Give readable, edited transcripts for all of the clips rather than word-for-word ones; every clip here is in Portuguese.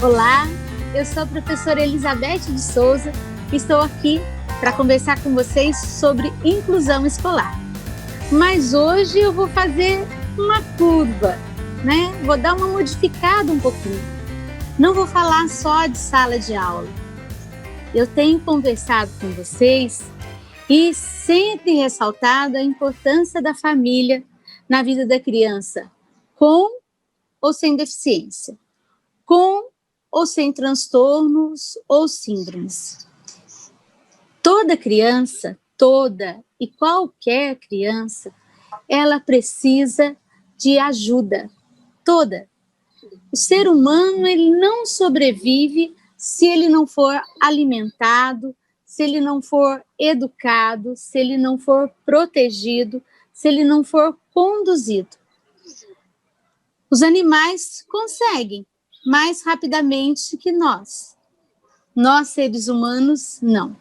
Olá, eu sou a professora Elizabeth de Souza e estou aqui para conversar com vocês sobre inclusão escolar. Mas hoje eu vou fazer uma curva, né? Vou dar uma modificada um pouquinho. Não vou falar só de sala de aula. Eu tenho conversado com vocês e sempre ressaltado a importância da família na vida da criança, com ou sem deficiência, com ou sem transtornos ou síndromes. Toda criança, toda e qualquer criança, ela precisa de ajuda, toda. O ser humano, ele não sobrevive se ele não for alimentado, se ele não for educado, se ele não for protegido, se ele não for conduzido. Os animais conseguem mais rapidamente que nós. Nós, seres humanos, não.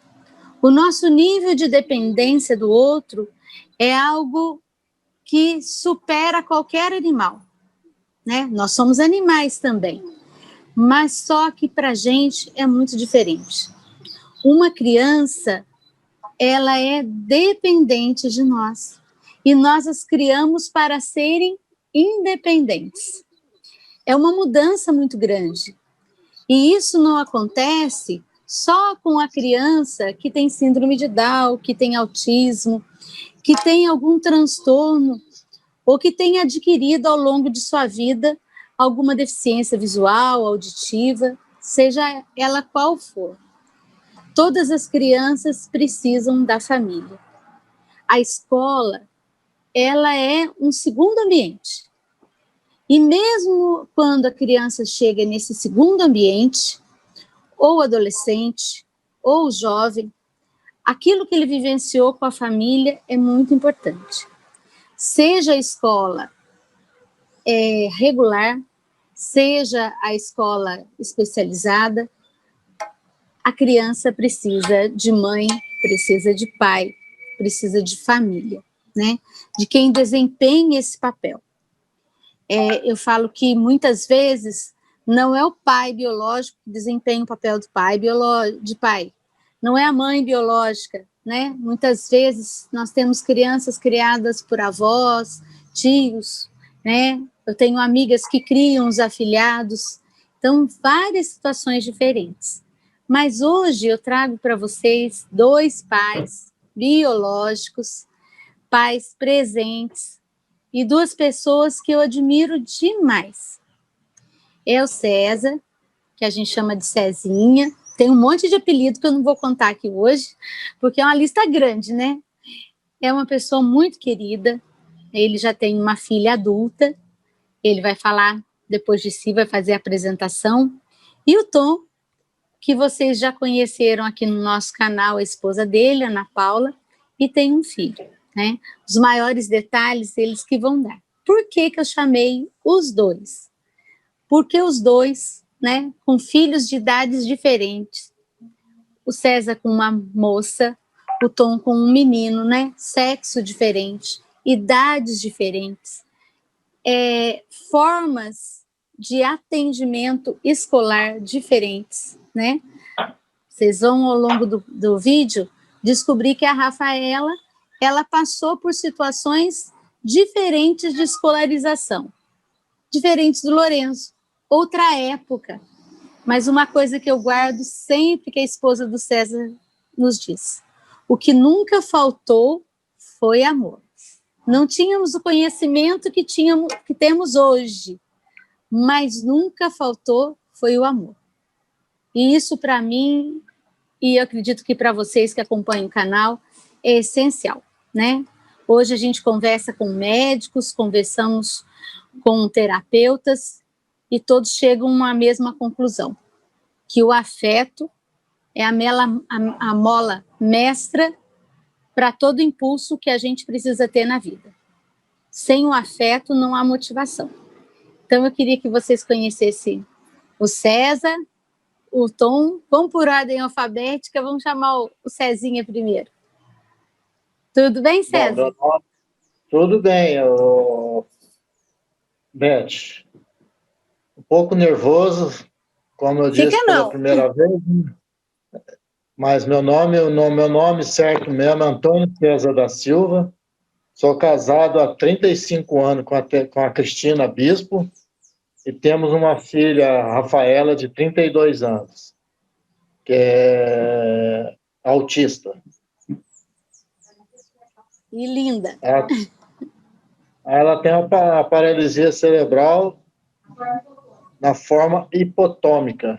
O nosso nível de dependência do outro é algo que supera qualquer animal, né? Nós somos animais também, mas só que para a gente é muito diferente. Uma criança, ela é dependente de nós e nós as criamos para serem independentes. É uma mudança muito grande. E isso não acontece só com a criança que tem síndrome de Down, que tem autismo, que tem algum transtorno ou que tem adquirido ao longo de sua vida alguma deficiência visual, auditiva, seja ela qual for. Todas as crianças precisam da família. A escola, ela é um segundo ambiente. E mesmo quando a criança chega nesse segundo ambiente, ou adolescente, ou jovem, aquilo que ele vivenciou com a família é muito importante. Seja a escola regular, seja a escola especializada, a criança precisa de mãe, precisa de pai, precisa de família, né? De quem desempenha esse papel. Eu falo que muitas vezes não é o pai biológico que desempenha o papel do de pai, não é a mãe biológica, né? Muitas vezes nós temos crianças criadas por avós, tios, né? Eu tenho amigas que criam os afilhados, então várias situações diferentes. Mas hoje eu trago para vocês 2 pais biológicos, pais presentes, e 2 pessoas que eu admiro demais. É o César, que a gente chama de Cezinha, tem um monte de apelido que eu não vou contar aqui hoje, porque é uma lista grande, né? É uma pessoa muito querida, ele já tem uma filha adulta, ele vai falar depois de si, vai fazer a apresentação. E o Tom, que vocês já conheceram aqui no nosso canal, a esposa dele, Ana Paula, e tem um filho, né? Os maiores detalhes, eles que vão dar. Por que eu chamei os 2? Porque os 2, né, com filhos de idades diferentes, o César com uma moça, o Tom com um menino, né, sexo diferente, idades diferentes, formas de atendimento escolar diferentes, né? Vocês vão, ao longo do vídeo, descobrir que a Rafaela, ela passou por situações diferentes de escolarização, diferentes do Lourenço, outra época. Mas uma coisa que eu guardo sempre que a esposa do César nos diz: o que nunca faltou foi amor. Não tínhamos o conhecimento que temos hoje, mas nunca faltou foi o amor. E isso, para mim, e eu acredito que para vocês que acompanham o canal, é essencial, né? Hoje a gente conversa com médicos, conversamos com terapeutas, e todos chegam a uma mesma conclusão, que o afeto é a mola mestra para todo impulso que a gente precisa ter na vida. Sem o afeto não há motivação. Então eu queria que vocês conhecessem o César, o Tom. Vamos por ordem alfabética, vamos chamar o Cezinha primeiro. Tudo bem, César? Bom, tudo bem, Beth. Um pouco nervoso, como eu disse pela primeira vez, mas meu nome certo mesmo é Antônio César da Silva. Sou casado há 35 anos com a Cristina Bispo e temos uma filha, Rafaela, de 32 anos, que é autista. E linda. Ela tem uma paralisia cerebral na forma hipotômica.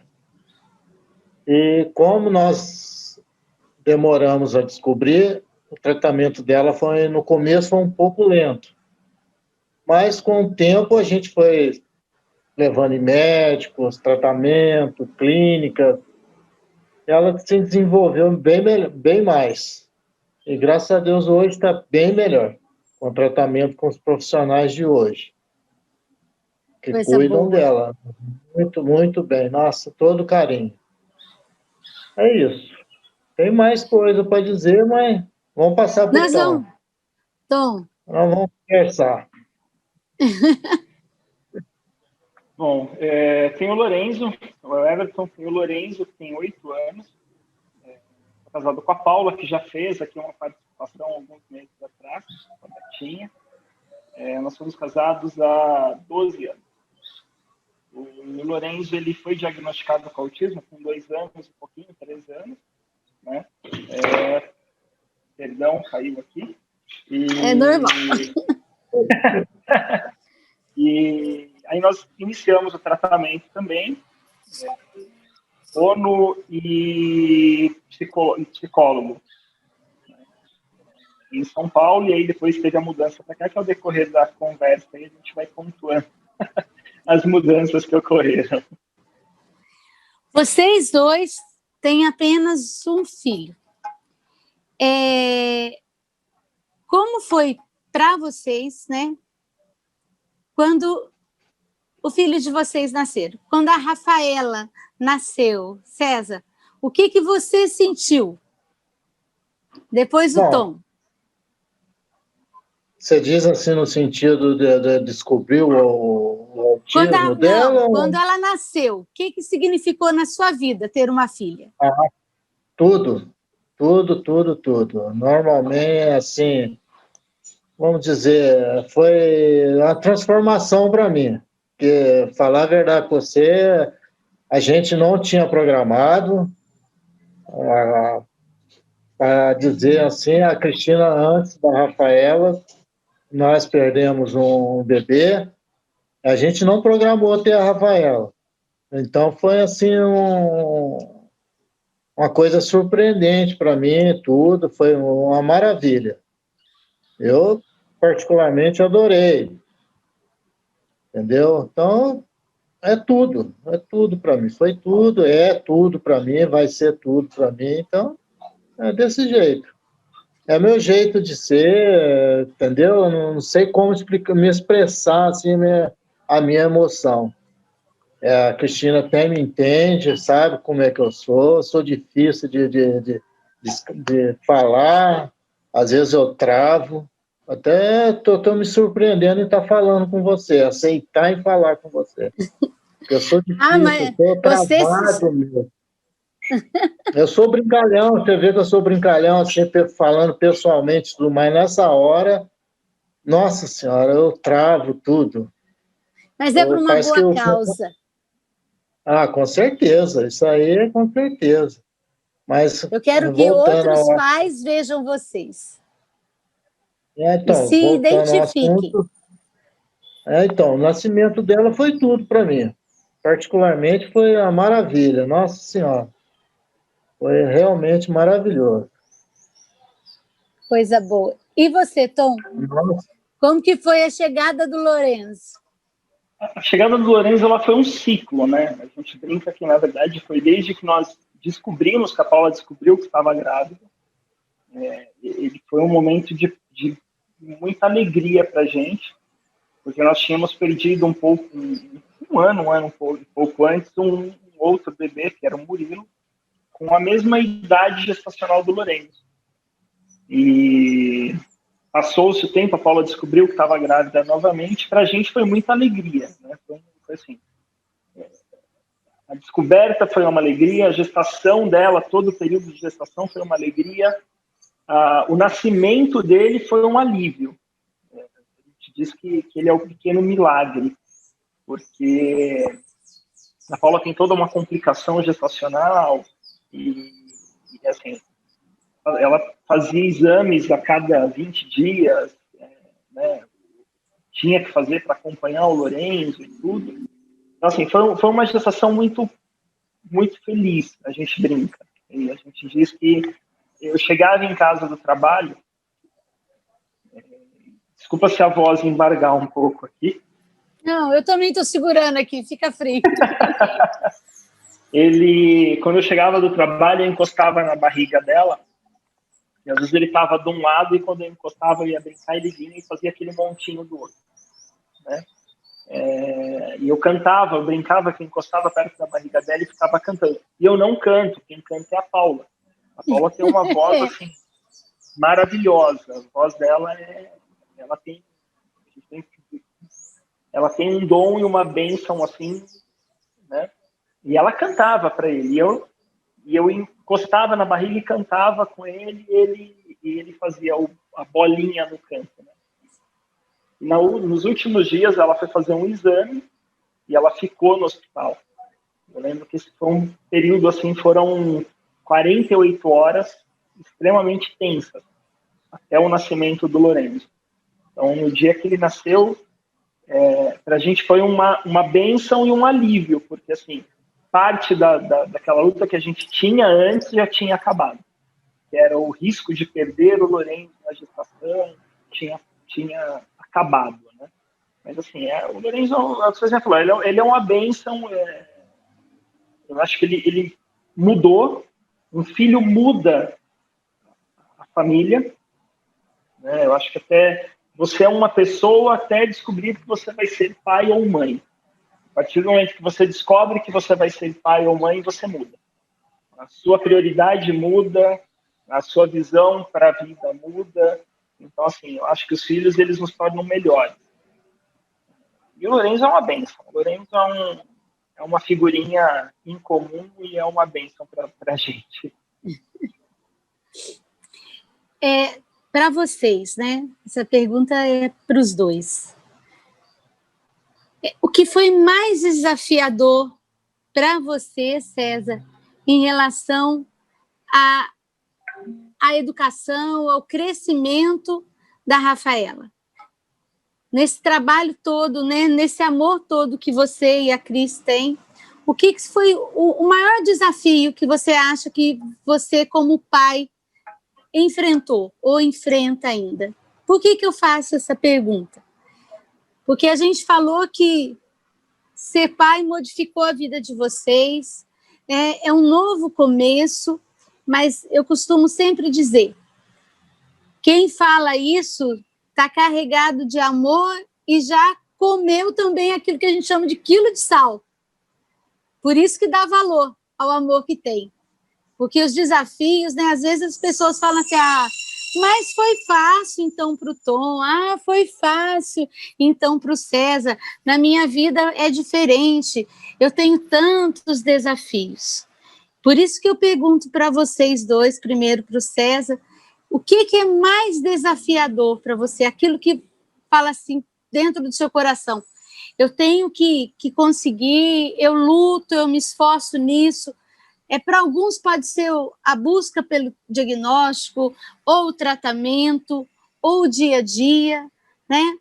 E como nós demoramos a descobrir, o tratamento dela no começo foi um pouco lento. Mas com o tempo a gente foi levando em médicos, tratamento, clínica. Ela se desenvolveu bem mais. E graças a Deus hoje está bem melhor, com o tratamento com os profissionais de hoje, que cuidam dela. Muito, muito bem. Nossa, todo carinho. É isso. Tem mais coisa para dizer, mas vamos passar para o Tom. Tom. Nós vamos conversar. Bom, tem o Lorenzo, o Everton, tem o Lorenzo, que tem 8 anos. Casado com a Paula, que já fez aqui uma participação alguns meses atrás, com a Betinha. Nós fomos casados há 12 anos. O Lorenzo, ele foi diagnosticado com autismo com 2 anos, um pouquinho, 3 anos. Né? Perdão, caiu aqui. É normal. E aí nós iniciamos o tratamento também, fono e psicólogo, em São Paulo, e aí depois teve a mudança para cá, que ao decorrer da conversa aí a gente vai pontuando as mudanças que ocorreram. Vocês dois têm apenas um filho. Como foi para vocês, né? Quando o filho de vocês nasceram, quando a Rafaela nasceu, César, o que você sentiu? Depois o Tom. Você diz assim no sentido de descobrir o autismo dela? Quando ela nasceu, o que significou na sua vida ter uma filha? Tudo. Normalmente, assim, vamos dizer, foi uma transformação para mim. Porque, falar a verdade com você, a gente não tinha programado, para dizer assim, a Cristina antes da Rafaela, nós perdemos um bebê, a gente não programou ter a Rafaela. Então, foi assim, uma coisa surpreendente para mim, tudo, foi uma maravilha. Eu, particularmente, adorei. Entendeu? Então, é tudo para mim. Foi tudo, é tudo para mim, vai ser tudo para mim. Então, é desse jeito. É meu jeito de ser, entendeu? Eu não sei como me expressar assim, a minha emoção. A Cristina até me entende, sabe como é que eu sou difícil de falar, às vezes eu travo, até estou me surpreendendo em estar falando com você, aceitar e falar com você. Eu sou difícil, estou travado mesmo. Eu sou brincalhão, você vê que eu sou brincalhão, assim, falando pessoalmente tudo, mas nessa hora, nossa senhora, eu travo tudo. Mas é por uma boa causa. Com certeza, isso aí é com certeza. Mas, eu quero que outros pais vejam vocês. Então, e se identifiquem. Então, o nascimento dela foi tudo para mim. Particularmente foi uma maravilha, nossa senhora. Foi realmente maravilhoso. Coisa boa. E você, Tom? Nossa. Como que foi a chegada do Lorenzo? A chegada do Lorenzo, ela foi um ciclo, né? A gente brinca que, na verdade, foi desde que nós descobrimos, que a Paula descobriu que estava grávida. Ele foi um momento de muita alegria para a gente, porque nós tínhamos perdido um pouco antes, um outro bebê, que era o Murilo, com a mesma idade gestacional do Lorenzo. E passou-se o tempo, a Paula descobriu que estava grávida novamente, para a gente foi muita alegria, né? Foi assim, A descoberta foi uma alegria, a gestação dela, todo o período de gestação foi uma alegria, o nascimento dele foi um alívio. A gente diz que ele é o pequeno milagre, porque a Paula tem toda uma complicação gestacional e assim, ela fazia exames a cada 20 dias, né? Tinha que fazer para acompanhar o Lorenzo e tudo. Então, assim, foi uma gestação muito, muito feliz, a gente brinca. E a gente diz que eu chegava em casa do trabalho, desculpa se a voz embargar um pouco aqui. Não, eu também estou segurando aqui, fica frio. Quando eu chegava do trabalho, eu encostava na barriga dela, e às vezes ele estava de um lado, e quando eu encostava, eu ia brincar, ele vinha e fazia aquele montinho do outro, né? E eu cantava, eu brincava, que eu encostava perto da barriga dela e ficava cantando. E eu não canto, quem canta é a Paula. A Paula tem uma voz, assim, maravilhosa. A voz dela ela tem um dom e uma bênção, assim, né? E ela cantava para ele. E eu encostava na barriga e cantava com ele, e ele fazia a bolinha no canto, né? E nos últimos dias, ela foi fazer um exame e ela ficou no hospital. Eu lembro que esse foi um período, assim, foram 48 horas extremamente tensas, até o nascimento do Lorenzo. Então, no dia que ele nasceu, para a gente foi uma bênção e um alívio, porque, assim, parte daquela luta que a gente tinha antes já tinha acabado, que era o risco de perder o Lorenzo na gestação, tinha acabado, né? Mas, assim, o Lorenzo, você já falou, ele é uma bênção. Eu acho que ele mudou. Um filho muda a família, né? Eu acho que até você é uma pessoa até descobrir que você vai ser pai ou mãe. A partir do momento que você descobre que você vai ser pai ou mãe, você muda. A sua prioridade muda, a sua visão para a vida muda. Então, assim, eu acho que os filhos, eles nos tornam melhores. E o Lorenzo é uma bênção. O Lorenzo é uma figurinha incomum e é uma bênção para a gente. Para vocês, né? Essa pergunta é para os dois. O que foi mais desafiador para você, César, em relação à educação, ao crescimento da Rafaela? Nesse trabalho todo, né, nesse amor todo que você e a Cris têm, o que foi o maior desafio que você acha que você, como pai, enfrentou ou enfrenta ainda? Por que eu faço essa pergunta? Porque a gente falou que ser pai modificou a vida de vocês, é um novo começo, mas eu costumo sempre dizer, quem fala isso está carregado de amor e já comeu também aquilo que a gente chama de quilo de sal. Por isso que dá valor ao amor que tem. Porque os desafios, né, às vezes as pessoas falam assim, mas foi fácil então para o Tom, foi fácil então para o César, na minha vida é diferente, eu tenho tantos desafios. Por isso que eu pergunto para vocês dois, primeiro para o César, o que é mais desafiador para você? Aquilo que fala assim, dentro do seu coração. Eu tenho que conseguir, eu luto, eu me esforço nisso. Para alguns pode ser a busca pelo diagnóstico, ou o tratamento, ou o dia a dia, né?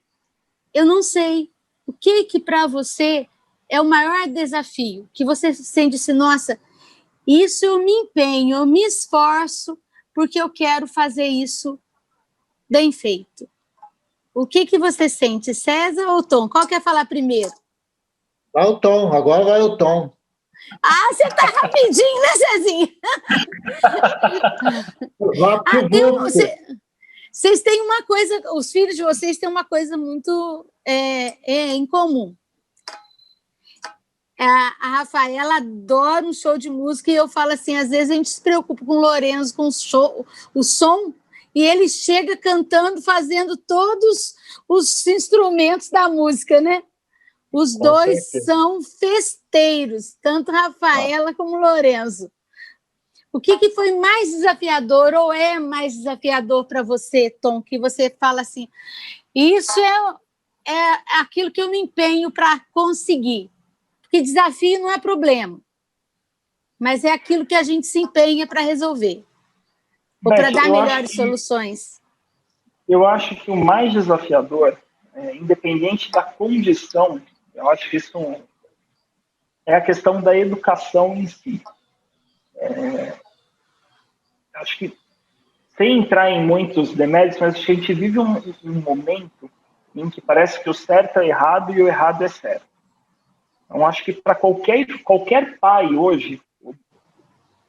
Eu não sei. O que para você é o maior desafio? Que você sente assim, nossa, isso eu me empenho, eu me esforço, porque eu quero fazer isso bem feito. O que você sente, César ou Tom? Qual quer falar primeiro? Vai o Tom, agora vai o Tom. Você tá rapidinho, né, Cezinho? Vocês têm uma coisa, os filhos de vocês têm uma coisa muito em comum. A Rafaela adora um show de música e eu falo assim, às vezes a gente se preocupa com o Lorenzo, com o som, e ele chega cantando, fazendo todos os instrumentos da música, né? Os Com dois certeza. são festeiros, tanto Rafaela como Lourenço. O que foi mais desafiador ou é mais desafiador para você, Tom, que você fala assim, isso é aquilo que eu me empenho para conseguir? Porque desafio não é problema, mas é aquilo que a gente se empenha para resolver, ou para Beth, dar melhores soluções. Eu acho que o mais desafiador, independente da condição, eu acho que isso é a questão da educação em si. Acho que, sem entrar em muitos deméritos, mas acho que a gente vive um momento em que parece que o certo é errado e o errado é certo. Então, acho que para qualquer pai hoje, o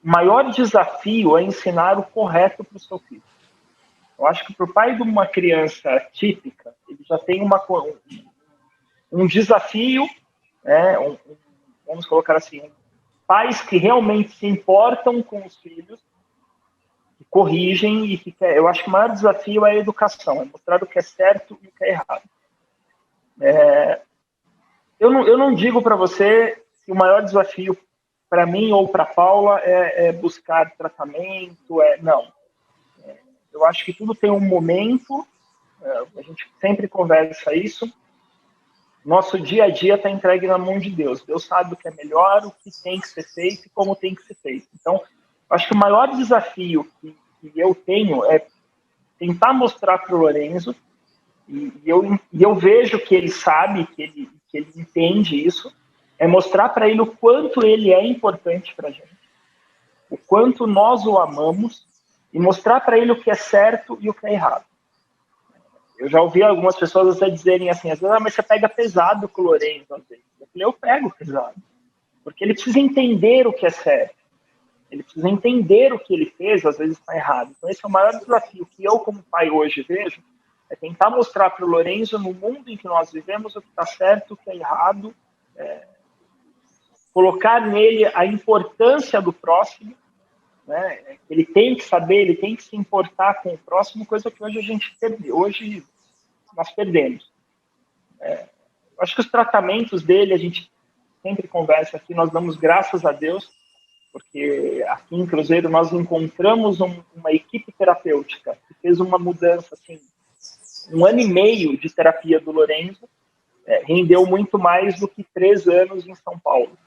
maior desafio é ensinar o correto para o seu filho. Eu acho que para o pai de uma criança típica, ele já tem um desafio, vamos colocar assim, pais que realmente se importam com os filhos, que corrigem e que eu acho que o maior desafio é a educação, é mostrar o que é certo e o que é errado. Eu não digo para você que o maior desafio para mim ou para Paula é buscar tratamento, não. Eu acho que tudo tem um momento, a gente sempre conversa isso. Nosso dia a dia está entregue na mão de Deus. Deus sabe o que é melhor, o que tem que ser feito e como tem que ser feito. Então, acho que o maior desafio que eu tenho é tentar mostrar para o Lourenço, e eu vejo que ele sabe, que ele entende isso, é mostrar para ele o quanto ele é importante para a gente, o quanto nós o amamos, e mostrar para ele o que é certo e o que é errado. Eu já ouvi algumas pessoas até dizerem assim, às vezes, mas você pega pesado com o Lourenço, às vezes. Eu falei, eu pego pesado, porque ele precisa entender o que é certo, ele precisa entender o que ele fez, às vezes está errado. Então esse é o maior desafio que eu, como pai, hoje vejo, é tentar mostrar para o Lourenço, no mundo em que nós vivemos, o que está certo, o que é errado, colocar nele a importância do próximo, né? Ele tem que saber, ele tem que se importar com o próximo, coisa que hoje a gente perdeu, hoje nós perdemos. Acho que os tratamentos dele, a gente sempre conversa aqui, nós damos graças a Deus, porque aqui em Cruzeiro nós encontramos uma equipe terapêutica que fez uma mudança, assim, 1 ano e meio de terapia do Lourenço, rendeu muito mais do que 3 anos em São Paulo.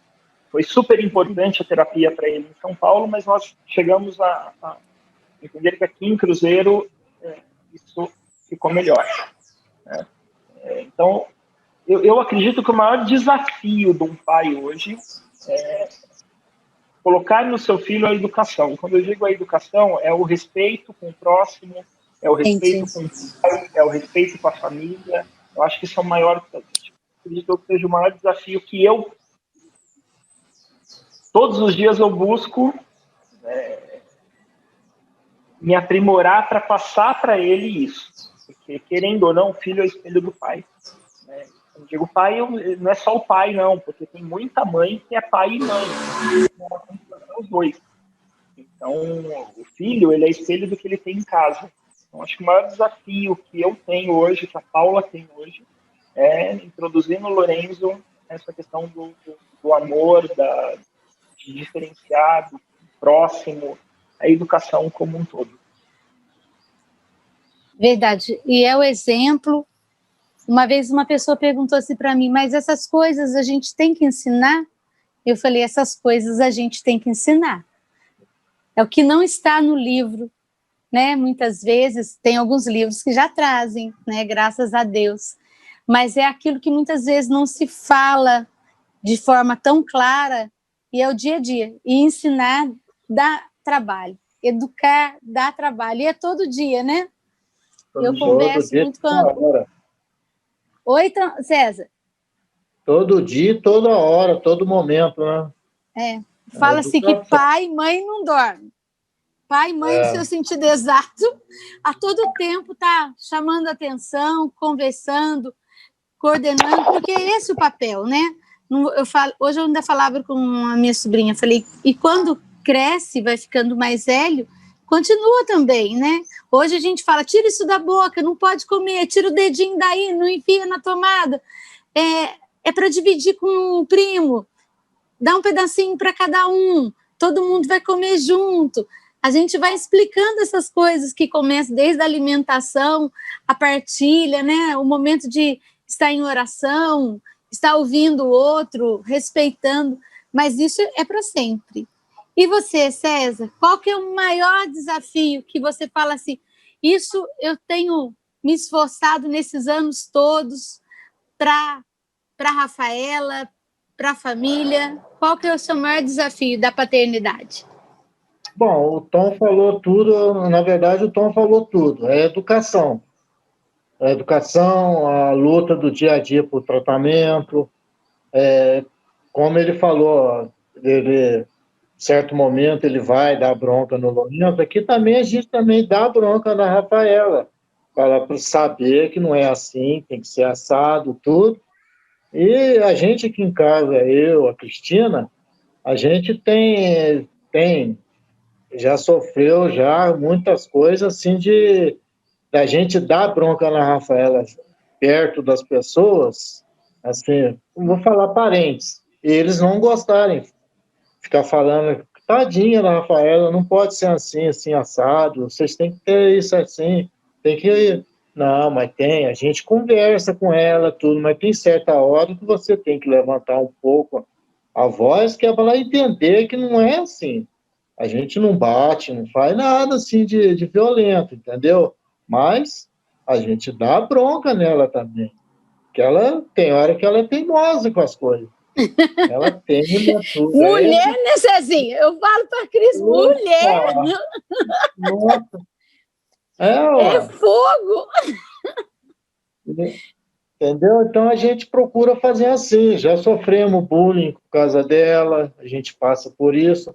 Foi super importante a terapia para ele em São Paulo, mas nós chegamos a entender que aqui em Cruzeiro isso ficou melhor. Então, eu acredito que o maior desafio de um pai hoje é colocar no seu filho a educação. Quando eu digo a educação, é o respeito com o próximo, é o respeito com o pai, é o respeito com a família. Eu acho que isso é o maior, acredito que seja o maior desafio que eu, todos os dias eu busco me aprimorar para passar para ele isso. Porque, querendo ou não, o filho é o espelho do pai. Né? Quando eu digo pai, não é só o pai, não, porque tem muita mãe que é pai e mãe. Os dois. Então, o filho, ele é espelho do que ele tem em casa. Então, acho que o maior desafio que eu tenho hoje, que a Paula tem hoje, é introduzir no Lourenço essa questão do amor, de diferenciar, do próximo, a educação como um todo. Verdade. E é o exemplo. Uma vez uma pessoa perguntou assim para mim, mas essas coisas a gente tem que ensinar? Eu falei, essas coisas a gente tem que ensinar. É o que não está no livro, né? Muitas vezes tem alguns livros que já trazem, né? Graças a Deus. Mas é aquilo que muitas vezes não se fala de forma tão clara, e é o dia a dia. E ensinar dá trabalho, educar dá trabalho, e é todo dia, né? Eu converso muito com... Oi, César? Todo dia, toda hora, todo momento, né? Fala-se que pai e mãe não dormem. Pai e mãe, no seu sentido exato, a todo tempo está chamando atenção, conversando, coordenando, porque é esse o papel, né? Hoje eu ainda falava com a minha sobrinha, falei, e quando cresce, vai ficando mais velho, continua também, né? Hoje a gente fala, tira isso da boca, não pode comer, tira o dedinho daí, não enfia na tomada. é para dividir com o primo, dá um pedacinho para cada um, todo mundo vai comer junto. A gente vai explicando essas coisas que começam desde a alimentação, a partilha, né? O momento de estar em oração, estar ouvindo o outro, respeitando, mas isso é para sempre. E você, César, qual que é o maior desafio que você fala assim, isso eu tenho me esforçado nesses anos todos para Rafaela, para a família? Qual que é o seu maior desafio da paternidade? Bom, o Tom falou tudo, na verdade o Tom falou tudo, é educação. A educação, a luta do dia a dia por tratamento, como ele falou, ele, certo momento ele vai dar bronca no Lourenço, aqui também a gente também dá bronca na Rafaela, para saber que não é assim, tem que ser assado, tudo. E a gente aqui em casa, eu, a Cristina, a gente já sofreu já muitas coisas assim de da gente dar bronca na Rafaela perto das pessoas, assim, não vou falar parentes, e eles não gostarem, ficar falando, tadinha da Rafaela, não pode ser assim, assim, assado, vocês têm que ter isso assim, tem que... Não, mas tem, a gente conversa com ela, tudo, mas tem certa hora que você tem que levantar um pouco a voz, que é para ela entender que não é assim. A gente não bate, não faz nada assim de violento, entendeu? Mas a gente dá bronca nela também. Que ela tem hora que ela é teimosa com as coisas. Ela teima tudo. Mulher, né, Cezinha? Eu falo para a Cris, mulher. Nossa. É fogo. Entendeu? Então a gente procura fazer assim. Já sofremos bullying por causa dela, a gente passa por isso.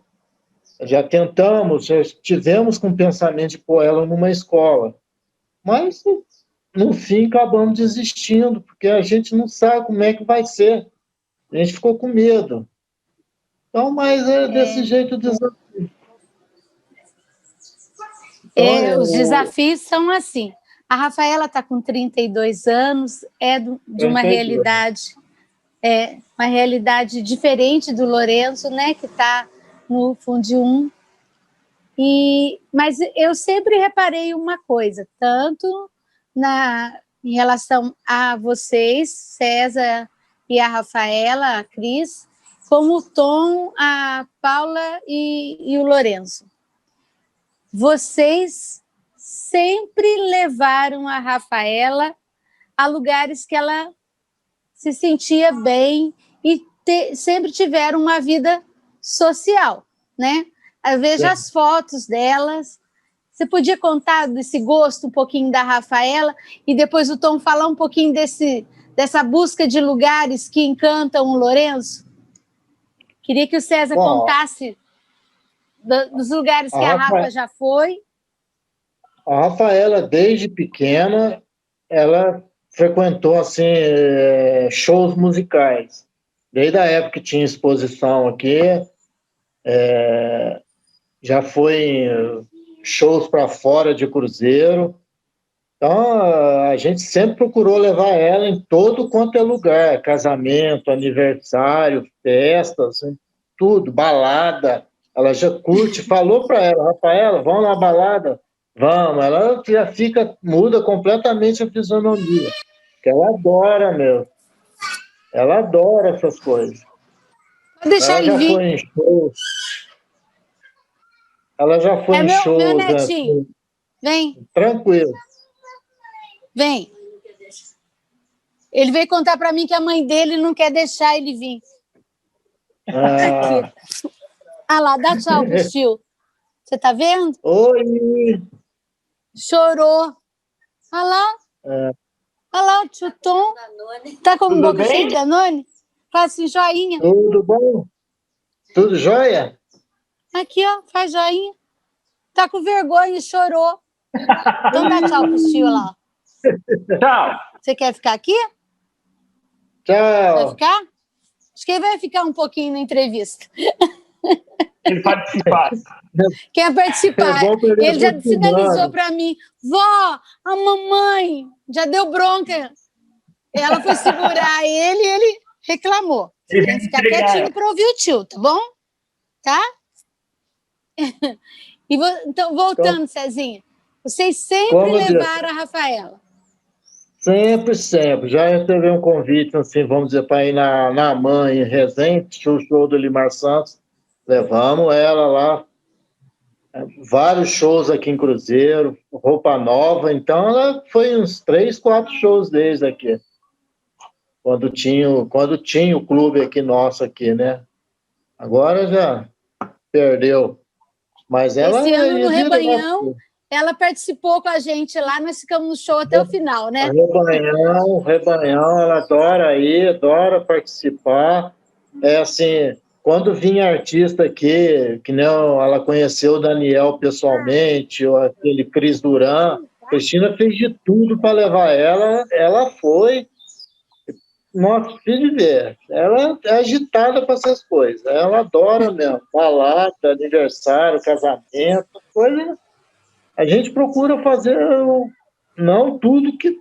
Já tentamos, já tivemos com o pensamento de pôr ela numa escola. Mas, no fim, acabamos desistindo, porque a gente não sabe como é que vai ser. A gente ficou com medo. Então, mas é desse jeito o desafio. Então, os desafios são assim. A Rafaela está com 32 anos, é de uma realidade diferente do Lourenço, né, que está no Fundi 1. Mas eu sempre reparei uma coisa, tanto em relação a vocês, César e a Rafaela, a Cris, como o Tom, a Paula e o Lourenço. Vocês sempre levaram a Rafaela a lugares que ela se sentia bem e sempre tiveram uma vida social, né? Eu vejo as fotos delas. Você podia contar desse gosto um pouquinho da Rafaela e depois o Tom falar um pouquinho dessa busca de lugares que encantam o Lourenço? Queria que o César contasse dos lugares que a Rafa já foi. A Rafaela, desde pequena, ela frequentou assim, shows musicais. Desde a época que tinha exposição aqui, já foi em shows para fora de cruzeiro. Então, a gente sempre procurou levar ela em todo quanto é lugar, casamento, aniversário, festas, tudo, balada. Ela já curte, falou para ela, Rafaela, vamos na balada? Vamos. Ela já muda completamente a fisionomia, porque ela adora, meu. Ela adora essas coisas. Vou deixar ele vir. Foi em shows. Ela já foi em shows. Meu netinho. Assim, vem. Tranquilo. Vem. Ele veio contar para mim que a mãe dele não quer deixar ele vir. Ah lá, dá tchau pro tio. Você tá vendo? Oi! Chorou. Olha lá. Olha lá o tio Tom. Tá com um boca cheia de Danone? Faz assim, joinha. Tudo bom? Tudo jóia? Aqui, ó, faz joinha. Tá com vergonha e chorou. Então dá tchau pro tio lá. Tchau. Você quer ficar aqui? Tchau. Vai ficar? Acho que ele vai ficar um pouquinho na entrevista. Ele participar. Quer participar. Ele já sinalizou para mim, vó, a mamãe já deu bronca. Ela foi segurar ele reclamou. Você Ele tem vai que ficar entregar. quietinho para ouvir o tio, tá bom? Tá? Então, voltando, Cezinha, vocês sempre Como dizer, levaram a Rafaela. sempre, sempre. Já recebi um convite, assim, vamos dizer, para ir na mãe, em Resende, o show do Limar Santos. Levamos ela lá. Vários shows aqui em Cruzeiro, roupa nova. Então, ela foi uns 3, 4 shows desde aqui. Quando tinha o clube aqui nosso aqui, né? Agora já perdeu. Mas ela Esse ano, no ia Rebanhão, direto. ela participou com a gente lá, nós ficamos no show até o final, né? Rebanhão, ela adora ir, adora participar. É assim, quando vinha artista aqui, que nem ela conheceu o Daniel pessoalmente, ou aquele Cris Duran, Cristina fez de tudo para levar ela foi. Nossa, filho de ver. Ela é agitada para essas coisas. Ela adora mesmo. Balada, aniversário, casamento, coisa. A gente procura fazer não tudo que.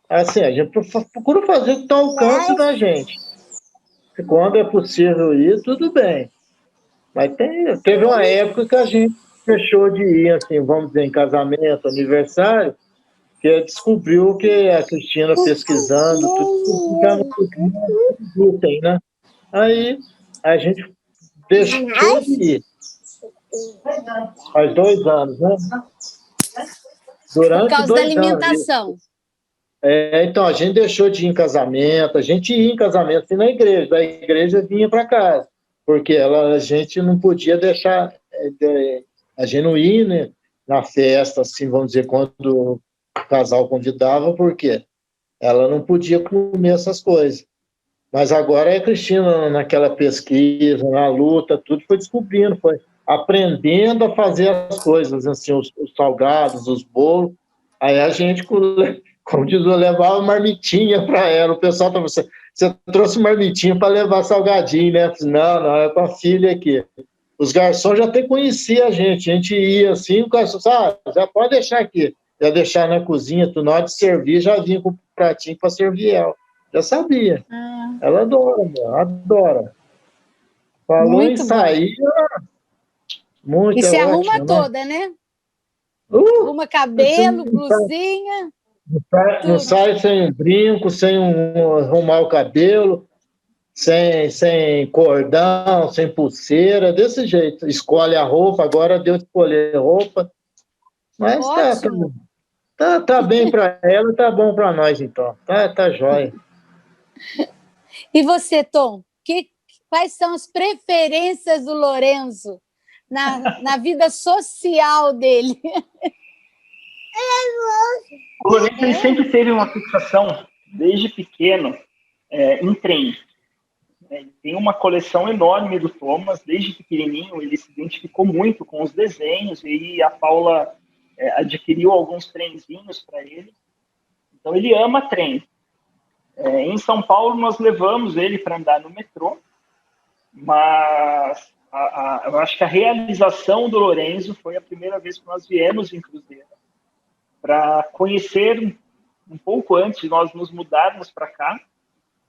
Assim, a gente procura fazer o que está ao alcance da gente. Quando é possível ir, tudo bem. Mas teve uma época que a gente deixou de ir, assim, vamos dizer, em casamento, aniversário, que descobriu que a Cristina pesquisando, tudo já não podia glúten, né? Aí a gente deixou de ir. Faz 2 anos, né? Por Durante causa da 2 anos. alimentação. Então, a gente deixou de ir em casamento, a gente ia em casamento assim, na igreja, da igreja vinha para casa, porque a gente não podia deixar, a gente não ia, né, na festa, assim, vamos dizer, quando o casal convidava, porque ela não podia comer essas coisas. Mas agora a Cristina, naquela pesquisa, na luta, tudo foi descobrindo, foi aprendendo a fazer as coisas, assim, os salgados, os bolos. Aí a gente, como diz, eu levava marmitinha para ela. O pessoal estava assim, você trouxe marmitinha para levar salgadinho, né? Eu falei, não, é para a filha aqui. Os garçons já até conheciam a gente ia assim, o garçom, já pode deixar aqui. Já deixar na cozinha, na hora de servir, já vinha com o pratinho para servir ela. Já sabia. Ela adora, meu, adora. Falou em Muito bom. sair, E muito, é se arruma ótimo, né? toda, né? Arruma cabelo, blusinha, Não tudo. sai sem um brinco, sem arrumar o cabelo, sem cordão, sem pulseira, desse jeito. Escolhe a roupa, agora deu de escolher roupa. Mas Ótimo. tá bem para ela, tá bom para nós, então. Tá jóia. E você, Tom? Quais são as preferências do Lorenzo na vida social dele? O Lorenzo ele sempre teve uma fixação, desde pequeno, em trem. Ele tem uma coleção enorme do Thomas, desde pequenininho ele se identificou muito com os desenhos, e a Paula adquiriu alguns trenzinhos para ele. Então ele ama trem. Em São Paulo nós levamos ele para andar no metrô, mas eu acho que a realização do Lorenzo foi a primeira vez que nós viemos em Cruzeiro, para conhecer um pouco antes de nós nos mudarmos para cá.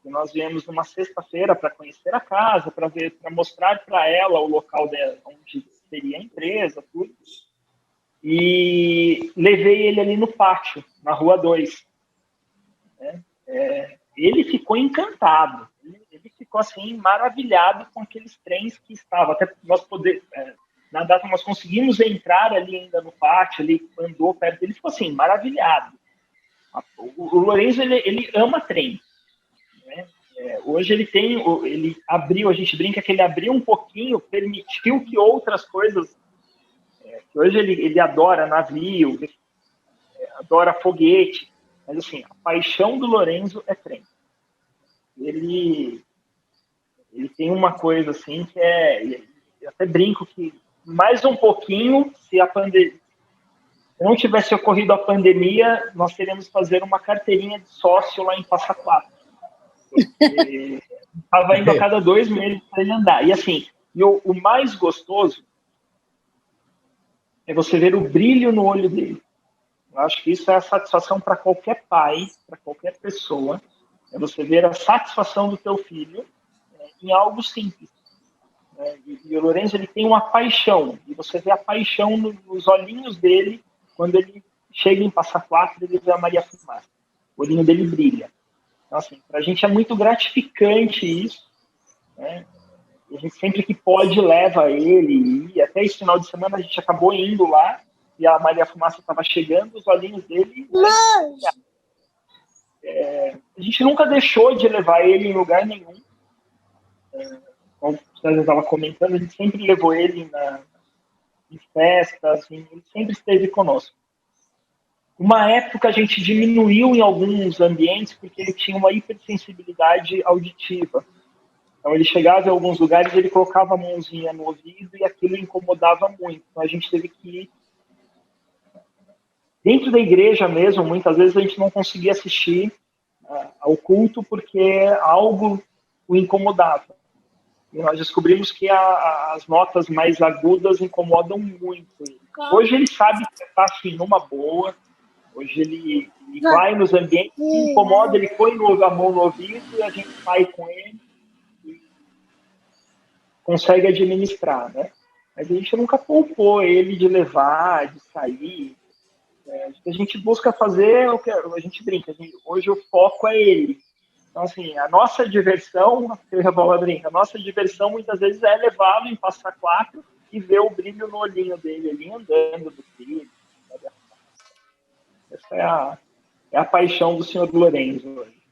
E nós viemos numa sexta-feira para conhecer a casa, para mostrar para ela o local dela, onde seria a empresa, tudo. E levei ele ali no pátio, na Rua 2. Ele ficou encantado. Ele ficou assim maravilhado com aqueles trens que estavam. Até nós na data nós conseguimos entrar ali ainda no pátio, ele andou perto dele, ficou assim maravilhado. O Lorenzo ele ama trem. Né? Hoje ele abriu, a gente brinca que ele abriu um pouquinho, permitiu que outras coisas, que hoje ele adora navio, adora foguete, mas assim, a paixão do Lorenzo é trem. Ele tem uma coisa assim que eu até brinco que mais um pouquinho, se não tivesse ocorrido a pandemia, nós teríamos que fazer uma carteirinha de sócio lá em Passa Quatro. Estava indo a cada 2 meses para ele andar. E assim, o mais gostoso é você ver o brilho no olho dele. Eu acho que isso é a satisfação para qualquer pai, para qualquer pessoa, É você ver a satisfação do teu filho em algo simples. E o Lorenzo, ele tem uma paixão, e você vê a paixão nos olhinhos dele quando ele chega em Passa Quatro, ele vê a Maria Fumaça. O olhinho dele brilha. Então, assim, para a gente é muito gratificante isso, né? A gente sempre que pode leva ele, e até esse final de semana a gente acabou indo lá, e a Maria Fumaça estava chegando, os olhinhos dele... a gente nunca deixou de levar ele em lugar nenhum. Como o César estava comentando, a gente sempre levou ele em festas, assim, ele sempre esteve conosco. Uma época a gente diminuiu em alguns ambientes porque ele tinha uma hipersensibilidade auditiva. Então ele chegava em alguns lugares, ele colocava a mãozinha no ouvido e aquilo incomodava muito. Então a gente teve que ir dentro da igreja mesmo. Muitas vezes a gente não conseguia assistir ao culto porque algo o incomodava. E nós descobrimos que as notas mais agudas incomodam muito ele. Hoje ele sabe que está assim, numa boa. Hoje ele vai nos ambientes que incomoda, ele põe a mão no ouvido e a gente sai com ele e consegue administrar, né? Mas a gente nunca poupou ele de levar, de sair. A gente busca fazer o que a gente brinca. Hoje o foco é ele. Então, assim, a nossa diversão, a nossa diversão muitas vezes é levá-lo em Passa Quatro e ver o brilho no olhinho dele ali andando do filho. Essa é a paixão do senhor Lorenzo hoje.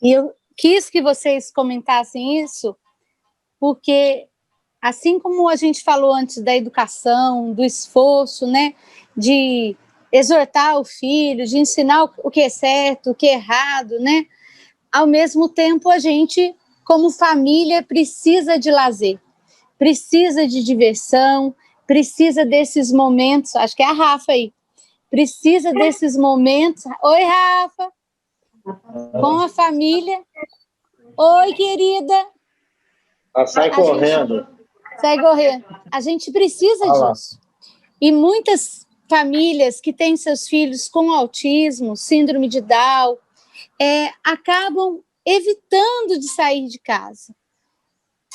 E eu quis que vocês comentassem isso, porque assim como a gente falou antes da educação, do esforço, né, de exortar o filho, de ensinar o que é certo, o que é errado, né? Ao mesmo tempo, a gente, como família, precisa de lazer, precisa de diversão, precisa desses momentos. Acho que é a Rafa aí. Precisa desses momentos. Oi, Rafa. Com a família. Oi, querida. Sai correndo. Sai correndo. A gente precisa disso. E muitas famílias que têm seus filhos com autismo, síndrome de Down, acabam evitando de sair de casa.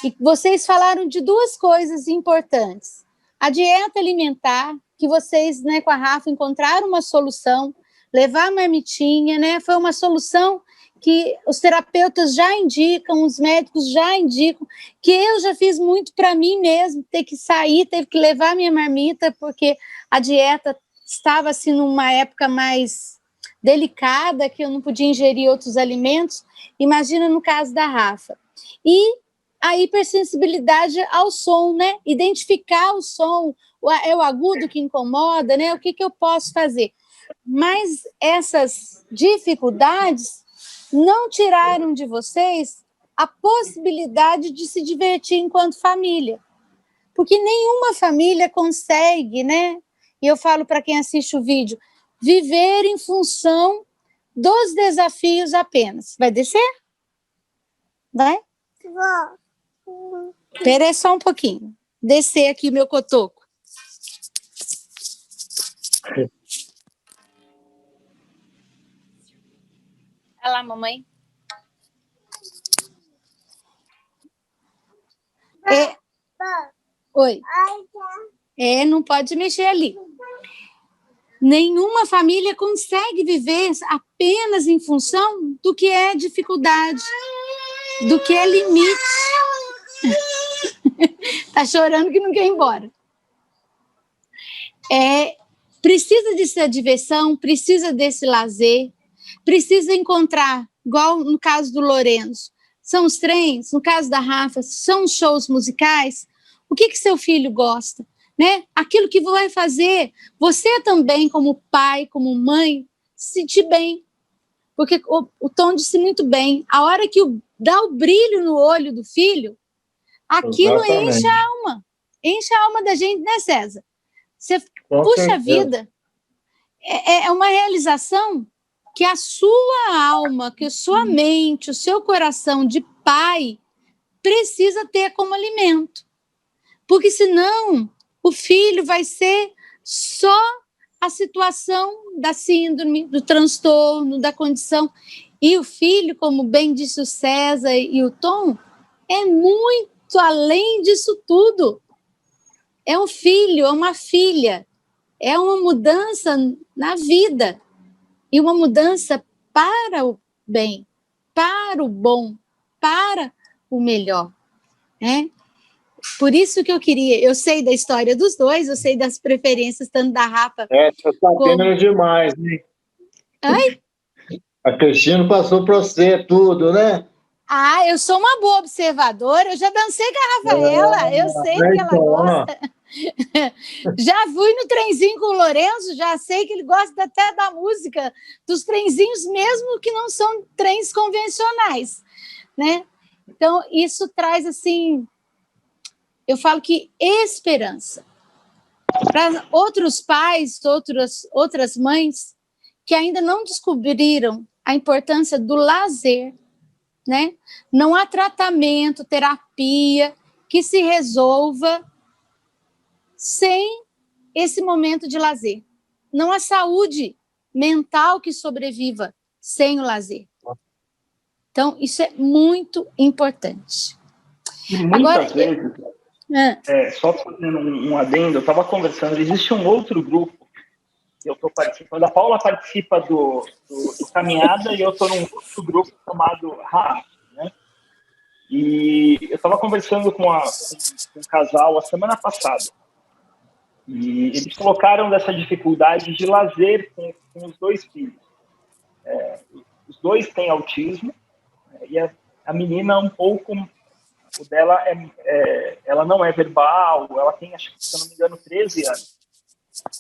E vocês falaram de duas coisas importantes. A dieta alimentar, que vocês, né, com a Rafa, encontraram uma solução, levar a marmitinha, né, foi uma solução que os terapeutas já indicam, os médicos já indicam, que eu já fiz muito para mim mesmo, ter que sair, ter que levar minha marmita, porque a dieta estava assim numa época mais delicada, que eu não podia ingerir outros alimentos. Imagina no caso da Rafa. E a hipersensibilidade ao som, né? Identificar o som, é o agudo que incomoda, né? O que eu posso fazer? Mas essas dificuldades não tiraram de vocês a possibilidade de se divertir enquanto família. Porque nenhuma família consegue, né? E eu falo para quem assiste o vídeo, viver em função dos desafios apenas. Vai descer? Vai? Espera aí só um pouquinho. Descer aqui meu cotoco. Olha lá, mamãe. Oi. Não pode mexer ali. Nenhuma família consegue viver apenas em função do que é dificuldade, do que é limite. Tá chorando que não quer ir embora. Precisa dessa diversão, precisa desse lazer, precisa encontrar, igual no caso do Lorenzo, são os trens, no caso da Rafa, são os shows musicais. O que seu filho gosta? Né? Aquilo que vai fazer você também, como pai, como mãe, se sentir bem. Porque o Tom disse muito bem, a hora que dá o brilho no olho do filho, aquilo enche a alma da gente, né, César? Você, puxa vida, é uma realização que a sua alma, que a sua mente, o seu coração de pai precisa ter como alimento. Porque senão o filho vai ser só a situação da síndrome, do transtorno, da condição. E o filho, como bem disse o César e o Tom, é muito além disso tudo. É um filho, é uma filha, é uma mudança na vida e uma mudança para o bem, para o bom, para o melhor, né? Por isso que eu sei da história dos dois, eu sei das preferências tanto da Rafa Você tá como... vendo demais, né? Ai? A Cristina passou para você tudo, né? Ah, eu sou uma boa observadora, eu já dancei com a Rafaela, eu sei do que ela gosta. Já fui no trenzinho com o Lourenço, já sei que ele gosta até da música dos trenzinhos, mesmo que não são trens convencionais, né? Então, isso traz, assim, eu falo que esperança. Para outros pais, outras mães que ainda não descobriram a importância do lazer, né? Não há tratamento, terapia que se resolva sem esse momento de lazer. Não há saúde mental que sobreviva sem o lazer. Então, isso é muito importante. E muitas vezes, só fazendo um adendo, eu estava conversando, existe um outro grupo que eu estou participando, a Paula participa do Caminhada e eu estou num outro grupo chamado RAF, né? E eu estava conversando com um casal a semana passada. E eles colocaram dessa dificuldade de lazer com os dois filhos. Os dois têm autismo, e a menina um pouco, o dela ela não é verbal, ela tem, acho que, se eu não me engano, 13 anos.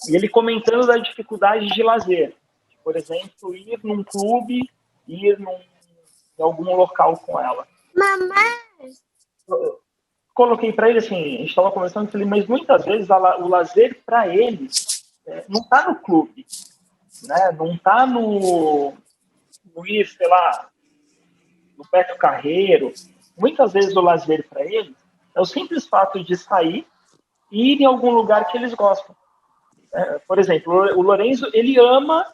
E ele comentando da dificuldade de lazer, por exemplo, ir num clube, ir em algum local com ela. Mamãe! Coloquei para ele assim, a gente estava conversando, falei, mas muitas vezes o lazer para eles não está no clube, né? Não está no ir, sei lá, no Beto Carreiro. Muitas vezes o lazer para eles é o simples fato de sair e ir em algum lugar que eles gostam. Por exemplo, o Lorenzo, ele ama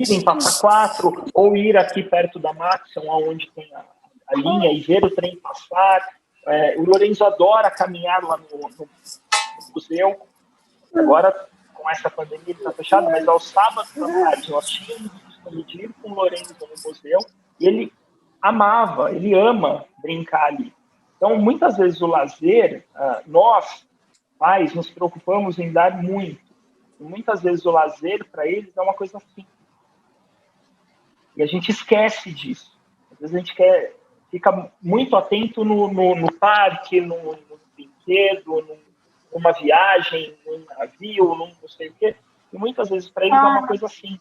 ir em Passa Quatro ou ir aqui perto da Maxon, onde tem a linha, e ver o trem passar. O Lorenzo adora caminhar lá no museu. Agora, com essa pandemia, ele está fechado, mas aos sábados à tarde nós tínhamos o costume de ir com o Lorenzo no museu, e ele amava, ele ama brincar ali. Então, muitas vezes o lazer, nós, pais, nos preocupamos em dar muito. E muitas vezes o lazer, para eles, é uma coisa simples. E a gente esquece disso. Às vezes a gente fica muito atento no parque, no brinquedo, numa viagem, num navio, num não sei o quê. E muitas vezes para eles é uma coisa assim.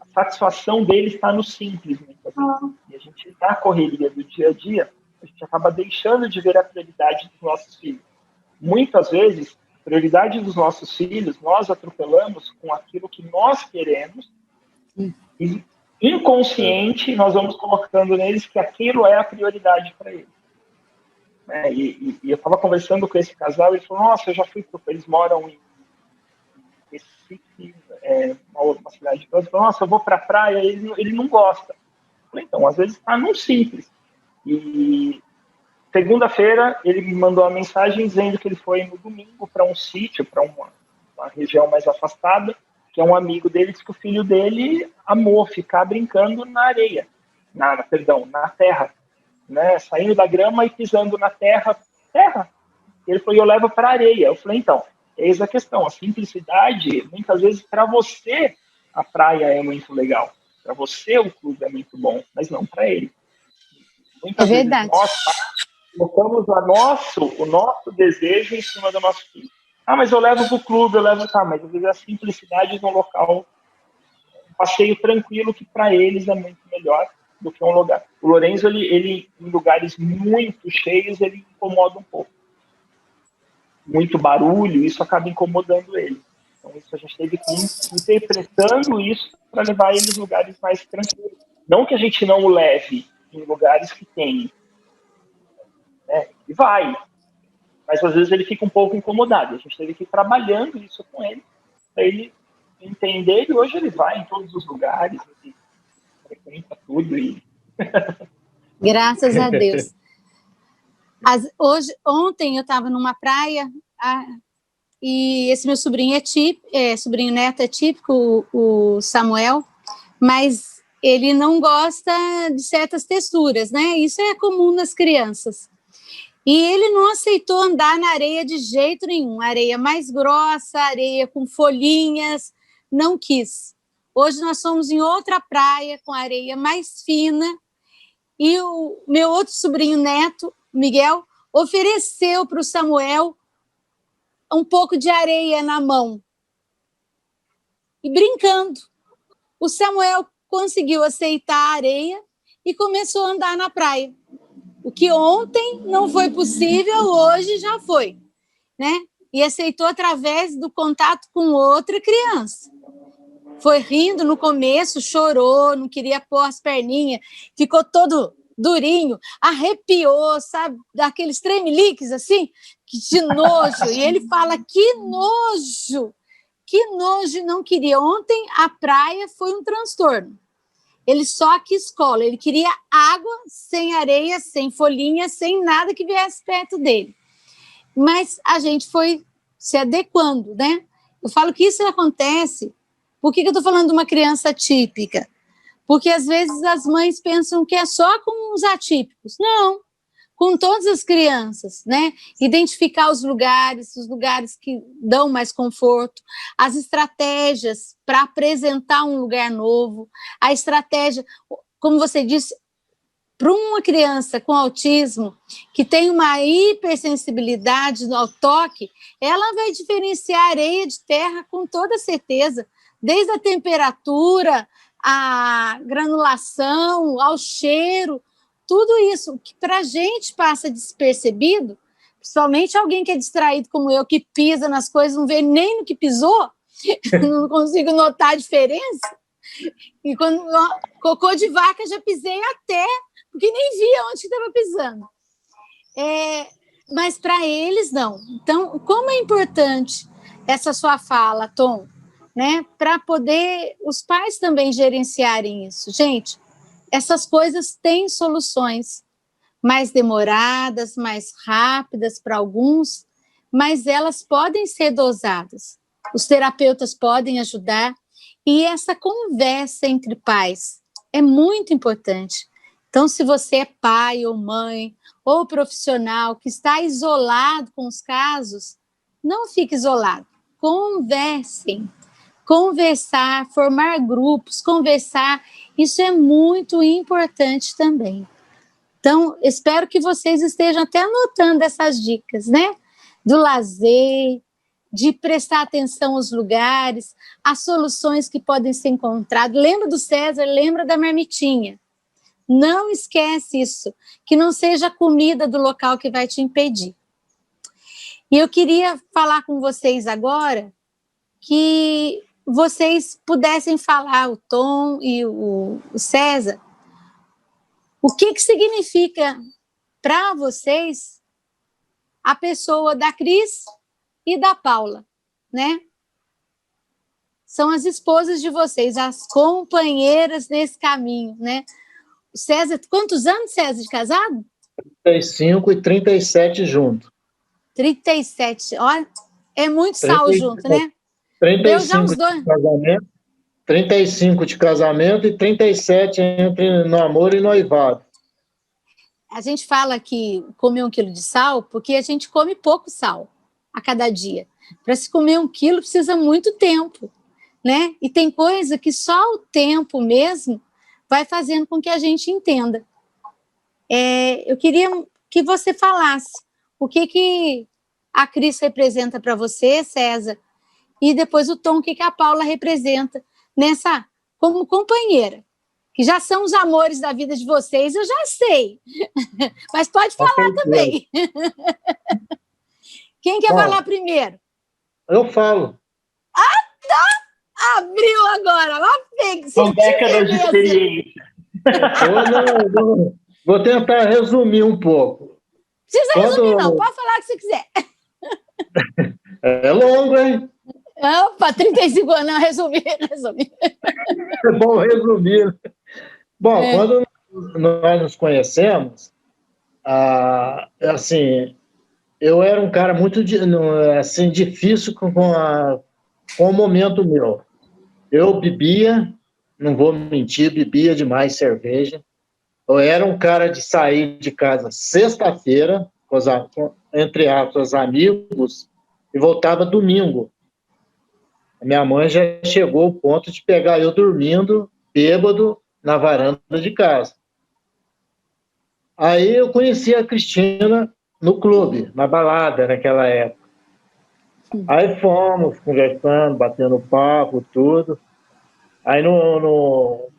A satisfação deles está no simples, muitas vezes. E a gente, na correria do dia a dia, a gente acaba deixando de ver a prioridade dos nossos filhos. Muitas vezes, a prioridade dos nossos filhos, nós atropelamos com aquilo que nós queremos e, inconsciente, nós vamos colocando neles que aquilo é a prioridade para eles. E eu estava conversando com esse casal e ele falou, nossa, eu já fui eles moram em Recife, uma cidade. Ele falou, nossa, eu vou para a praia, ele não gosta. Eu falei, então, às vezes está num simples. E segunda-feira ele me mandou uma mensagem dizendo que ele foi no domingo para um sítio, para uma região mais afastada, que é um amigo dele, disse que o filho dele amou ficar brincando na areia, na terra, né? Saindo da grama e pisando na terra. Ele falou, eu levo para a areia. Eu falei, então, eis a questão, a simplicidade, muitas vezes para você a praia é muito legal, para você o clube é muito bom, mas não para ele. Muitas vezes nós colocamos o nosso desejo em cima do nosso filho. Ah, mas eu levo para o clube, mas às vezes a simplicidade no local, um passeio tranquilo que para eles é muito melhor do que um lugar. O Lorenzo, ele em lugares muito cheios, ele incomoda um pouco. Muito barulho, isso acaba incomodando ele. Então, isso a gente teve que ir interpretando isso para levar eles em lugares mais tranquilos. Não que a gente não o leve em lugares que tem, né? E vai. mas às vezes ele fica um pouco incomodado. A gente teve que ir trabalhando isso com ele, para ele entender, e hoje ele vai em todos os lugares, ele frequenta tudo. Graças a Deus. Ontem eu estava numa praia, e esse meu sobrinho sobrinho neto é típico, o Samuel, mas ele não gosta de certas texturas, né? Isso é comum nas crianças. E ele não aceitou andar na areia de jeito nenhum. Areia mais grossa, areia com folhinhas, não quis. Hoje nós fomos em outra praia com areia mais fina e o meu outro sobrinho neto, Miguel, ofereceu para o Samuel um pouco de areia na mão. E brincando, o Samuel conseguiu aceitar a areia e começou a andar na praia. O que ontem não foi possível, hoje já foi, né? E aceitou através do contato com outra criança. Foi rindo no começo, chorou, não queria pôr as perninhas, ficou todo durinho, arrepiou, sabe? Daqueles tremeliques assim, de nojo. E ele fala, que nojo, não queria. Ontem a praia foi um transtorno. Ele só quis cola, ele queria água, sem areia, sem folhinha, sem nada que viesse perto dele. Mas a gente foi se adequando, né? Eu falo que isso acontece. Por que eu estou falando de uma criança típica? Porque às vezes as mães pensam que é só com os atípicos. Não, com todas as crianças, né? Identificar os lugares que dão mais conforto, as estratégias para apresentar um lugar novo, a estratégia, como você disse, para uma criança com autismo que tem uma hipersensibilidade ao toque, ela vai diferenciar areia de terra com toda certeza, desde a temperatura, a granulação, ao cheiro, tudo isso que para a gente passa despercebido, principalmente alguém que é distraído como eu, que pisa nas coisas, não vê nem no que pisou, não consigo notar a diferença. E quando cocô de vaca já pisei até, porque nem via onde estava pisando. Mas para eles não. Então, como é importante essa sua fala, Tom, né? Para poder os pais também gerenciarem isso. Gente, essas coisas têm soluções mais demoradas, mais rápidas para alguns, mas elas podem ser dosadas. Os terapeutas podem ajudar, e essa conversa entre pais é muito importante. Então, se você é pai ou mãe, ou profissional que está isolado com os casos, não fique isolado. Conversem. Conversar, formar grupos, conversar, isso é muito importante também. Então, espero que vocês estejam até anotando essas dicas, né? Do lazer, de prestar atenção aos lugares, as soluções que podem ser encontradas. Lembra do César, lembra da marmitinha. Não esquece isso, que não seja a comida do local que vai te impedir. E eu queria falar com vocês agora que vocês pudessem falar, o Tom e o César, o que significa para vocês a pessoa da Cris e da Paula, né? São as esposas de vocês, as companheiras nesse caminho, né? César, quantos anos, César, de casado? 35 e 37 junto. 37, olha, é muito sal junto, né? 35 de casamento, 35 de casamento e 37 entre namoro e noivado. A gente fala que comer 1 quilo de sal porque a gente come pouco sal a cada dia. Para se comer 1 quilo precisa muito tempo, né? E tem coisa que só o tempo mesmo vai fazendo com que a gente entenda. Eu queria que você falasse o que a Cris representa para você, César, e depois o Tom, o que a Paula representa nessa, como companheira, que já são os amores da vida de vocês, eu já sei, mas pode falar também. Quem quer falar primeiro? Eu falo. Tá! Abriu agora, lá vem. São décadas de experiência. Vou tentar resumir um pouco. Precisa resumir, não. Pode falar o que você quiser. É longo, hein? Opa, 35 anos. Não, resumir. É bom resumir. Bom, quando nós nos conhecemos, assim, eu era um cara muito assim, difícil com o momento meu. Eu bebia, não vou mentir, bebia demais cerveja. Eu era um cara de sair de casa sexta-feira, entre aspas, amigos, e voltava domingo. A minha mãe já chegou ao ponto de pegar eu dormindo, bêbado, na varanda de casa. Aí eu conheci a Cristina no clube, na balada, naquela época. Aí fomos conversando, batendo papo, tudo. Aí no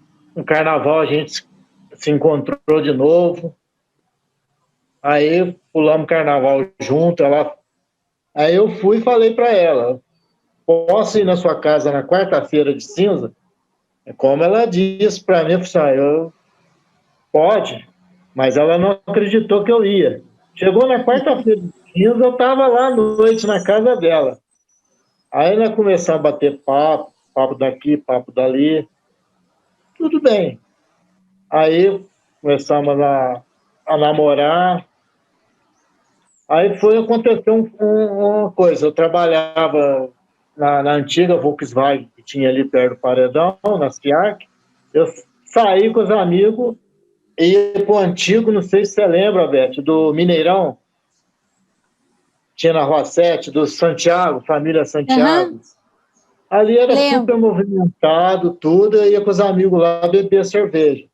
carnaval a gente se encontrou de novo. Aí pulamos carnaval junto. Aí eu fui e falei para ela: posso ir na sua casa na quarta-feira de cinza? Como ela disse para mim, eu pode, mas ela não acreditou que eu ia. Chegou na quarta-feira de cinza, eu estava lá à noite na casa dela. Aí nós começamos a bater papo daqui, papo dali. Tudo bem. Aí começamos a namorar. Aí aconteceu uma coisa. Eu trabalhava na antiga Volkswagen, que tinha ali perto do Paredão, na Ciarc. Eu saí com os amigos e ia para o antigo, não sei se você lembra, Beth, do Mineirão. Tinha na Rua 7, do Santiago, família Santiago. Ali era super movimentado, tudo. Eu ia com os amigos lá beber cerveja.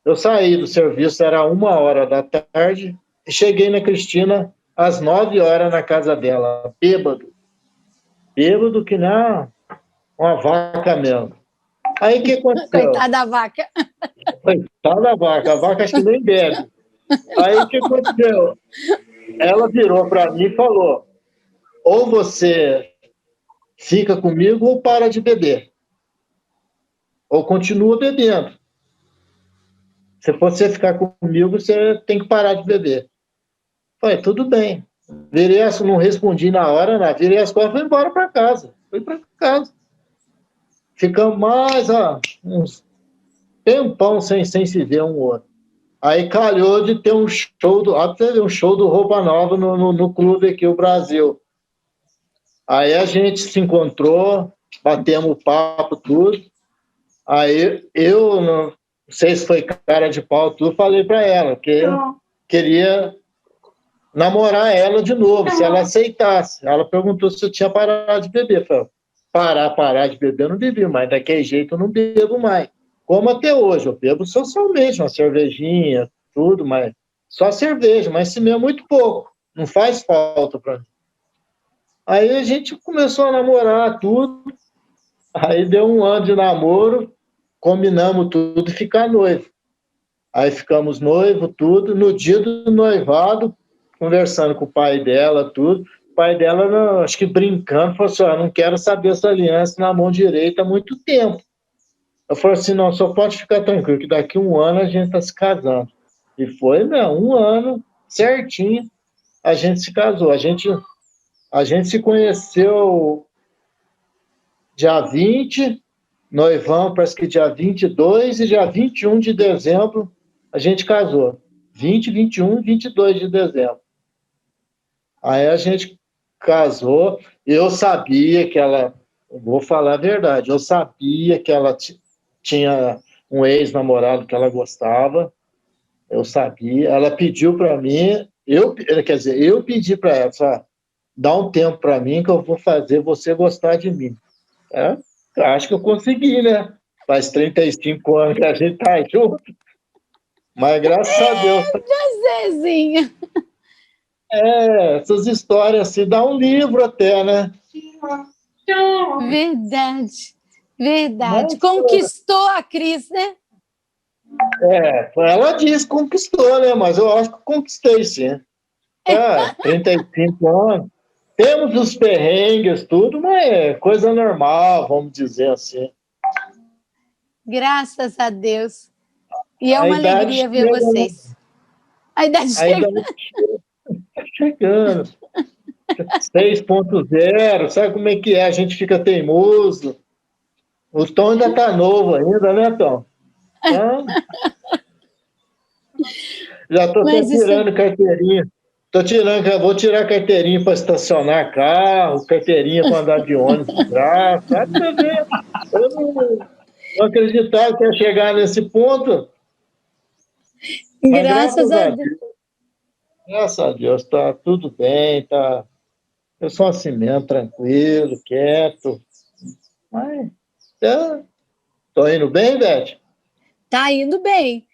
Eu saí do serviço, era 13h, e cheguei na Cristina às 9h na casa dela, bêbado. Bêbado que não, uma vaca mesmo. Aí o que aconteceu? Coitada da vaca. Coitada da vaca, a vaca acho que nem bebe. Aí o que aconteceu? Ela virou para mim e falou: ou você fica comigo ou para de beber. Ou continua bebendo. Se você ficar comigo, você tem que parar de beber. Falei, tudo bem. Não respondi na hora, não. Virei as costas e fui embora para casa. Fui para casa. Ficamos mais uns tempão sem se ver um outro. Aí calhou de ter um show do Roupa Nova no clube aqui, o Brasil. Aí a gente se encontrou, batemos papo, tudo. Aí eu, não sei se foi cara de pau, tudo, falei para ela que eu queria namorar ela de novo, se ela aceitasse. Ela perguntou se eu tinha parado de beber. Eu falei, parar de beber eu não bebi, mas daquele jeito eu não bebo mais. Como até hoje, eu bebo socialmente, uma cervejinha, tudo, mas só cerveja, mas se mesmo muito pouco, não faz falta para mim. Aí a gente começou a namorar tudo, aí deu 1 ano de namoro, combinamos tudo e ficar noivo. Aí ficamos noivo, tudo, no dia do noivado, conversando com o pai dela, tudo, o pai dela, acho que brincando, falou assim, não quero saber essa aliança na mão direita há muito tempo. Eu falei assim, não, só pode ficar tranquilo, que daqui 1 ano a gente está se casando. E foi, 1 ano, certinho, a gente se casou. A gente se conheceu dia 20, noivão, parece que dia 22, e dia 21 de dezembro a gente casou. 20, 21, 22 de dezembro. Aí a gente casou, eu sabia que ela, vou falar a verdade, eu sabia que ela tinha um ex-namorado que ela gostava, eu sabia, ela pediu para mim, eu pedi para ela, só, dá um tempo para mim que eu vou fazer você gostar de mim. Acho que eu consegui, né? Faz 35 anos que a gente tá junto, mas graças a Deus. Zezinha. Essas histórias assim, dá um livro até, né? Verdade. Mas, Conquistou a Cris, né? Ela diz que conquistou, né? Mas eu acho que conquistei, sim. 35 anos. Temos os perrengues, tudo, mas é coisa normal, vamos dizer assim. Graças a Deus. E é A uma idade alegria ver chega, vocês. A idade chega. chegando. 6.0, sabe como é que é? A gente fica teimoso. O Tom ainda está novo ainda, né, Tom? Então, já estou Mas isso, tirando carteirinha. Vou tirar carteirinha para estacionar carro, carteirinha para andar de ônibus de graça. Sabe pra ver? Eu não acreditava que ia chegar nesse ponto, mas graças a Deus. graças a Deus, está tudo bem, tá. Eu sou assim mesmo, tranquilo, quieto. Mas estou indo bem, Beth? Tá indo bem.